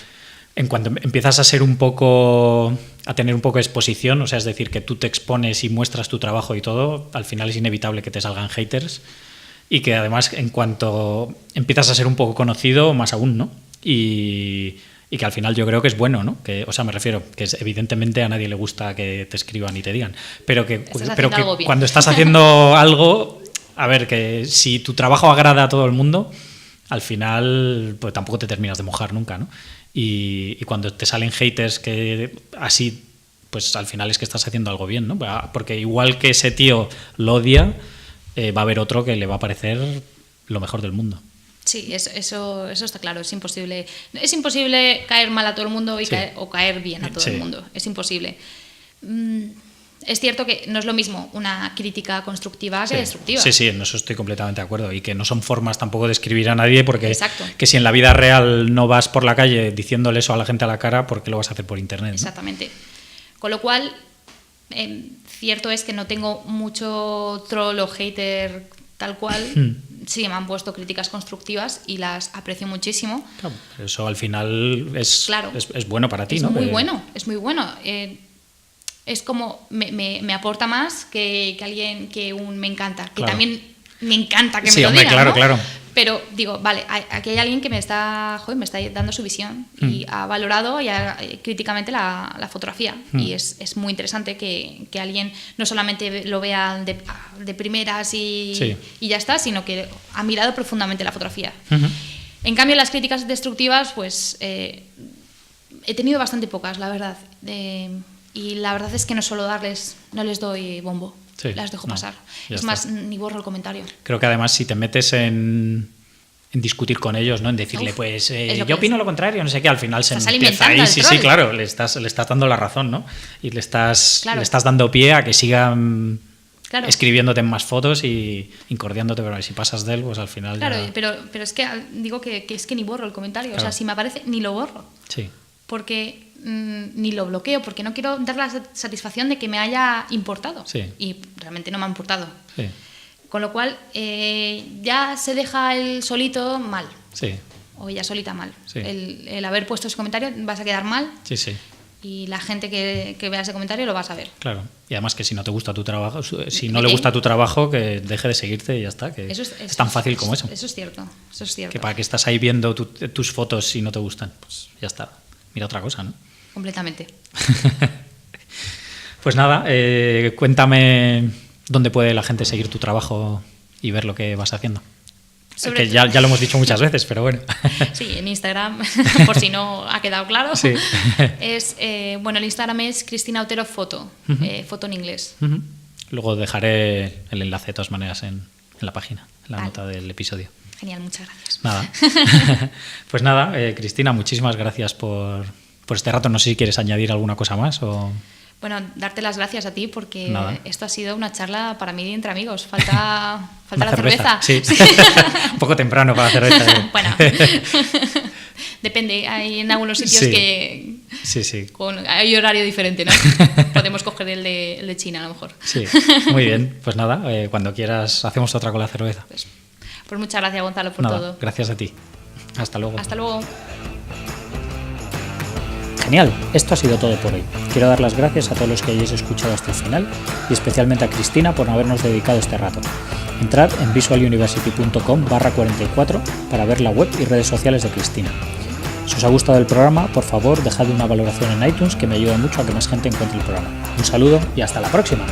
en cuanto empiezas a ser a tener un poco de exposición, o sea, es decir, que tú te expones y muestras tu trabajo y todo, al final es inevitable que te salgan haters y que además en cuanto empiezas a ser un poco conocido, más aún, ¿no? Y que al final yo creo que es bueno, ¿no? Que, o sea, me refiero que evidentemente a nadie le gusta que te escriban y te digan, pero que cuando estás haciendo algo, a ver, que si tu trabajo agrada a todo el mundo, al final pues tampoco te terminas de mojar nunca, ¿no? Y cuando te salen haters que así, pues al final es que estás haciendo algo bien, ¿no? Porque igual que ese tío lo odia, va a haber otro que le va a parecer lo mejor del mundo. Sí, eso está claro, es imposible. Es imposible caer mal a todo el mundo o caer bien a todo el mundo, es imposible. Es cierto que no es lo mismo una crítica constructiva que destructiva. Sí, en eso estoy completamente de acuerdo. Y que no son formas tampoco de escribir a nadie, porque que si en la vida real no vas por la calle diciéndole eso a la gente a la cara, ¿por qué lo vas a hacer por internet? Exactamente. ¿No? Con lo cual, cierto es que no tengo mucho troll o hater tal cual. Sí, me han puesto críticas constructivas y las aprecio muchísimo. Claro, eso al final es bueno para ti, es ¿no? Muy bueno, es muy bueno. es como me aporta más que alguien que me encanta, que claro. también me encanta que me sí, lo hombre, digan, claro, ¿no? claro. Pero digo, vale, aquí hay alguien que me está dando su visión y ha valorado críticamente la fotografía. Y es muy interesante que alguien no solamente lo vea de primeras y ya está, sino que ha mirado profundamente la fotografía. En cambio, las críticas destructivas, pues he tenido bastante pocas, la verdad. Y la verdad es que no les doy bombo. Sí, las dejo pasar. Es más, ni borro el comentario. Creo que además si te metes en discutir con ellos, ¿no? En decirle, pues yo opino lo contrario, no sé qué, al final se empieza ahí. Sí, claro, le estás dando la razón, ¿no? Y le estás dando pie a que sigan escribiéndote en más fotos y incordiándote, pero si pasas de él, pues al final ya... pero es que digo que es que ni borro el comentario. Claro. O sea, si me aparece, ni lo borro. Sí. Porque ni lo bloqueo, porque no quiero dar la satisfacción de que me haya importado. Sí. Y realmente no me ha importado. Sí. Con lo cual, ya se deja el solito mal. Sí. O ella solita mal. Sí. El haber puesto ese comentario vas a quedar mal. Sí, sí. Y la gente que vea ese comentario lo va a saber. Claro. Y además que si no te gusta tu trabajo, si no le gusta tu trabajo, que deje de seguirte y ya está. Que es tan fácil como eso. Eso es cierto. Que para qué estás ahí viendo tus fotos si no te gustan. Pues ya está. Mira otra cosa, ¿no? Completamente. Pues nada, cuéntame dónde puede la gente seguir tu trabajo y ver lo que vas haciendo. Que ya lo hemos dicho muchas veces, pero bueno. Sí, en Instagram, por si no ha quedado claro. Sí. El Instagram es Cristina Otero Foto, foto en inglés. Luego dejaré el enlace de todas maneras en la página, en la nota del episodio. Genial, muchas gracias. Nada. Pues nada, Cristina, muchísimas gracias por este rato. No sé si quieres añadir alguna cosa más o... Bueno, darte las gracias a ti porque esto ha sido una charla para mí entre amigos. Falta la cerveza. Sí. Un poco temprano para la cerveza. Bueno, depende. Hay en algunos sitios que hay horario diferente, ¿no? Podemos coger el de China a lo mejor. Sí, muy bien. Pues nada, cuando quieras hacemos otra con la cerveza. Pues muchas gracias, Gonzalo, por todo. Gracias a ti. Hasta luego. Hasta luego. Genial, esto ha sido todo por hoy. Quiero dar las gracias a todos los que hayáis escuchado hasta el final y especialmente a Cristina por habernos dedicado este rato. Entrad en visualuniversity.com/44 para ver la web y redes sociales de Cristina. Si os ha gustado el programa, por favor, dejad una valoración en iTunes que me ayuda mucho a que más gente encuentre el programa. Un saludo y hasta la próxima.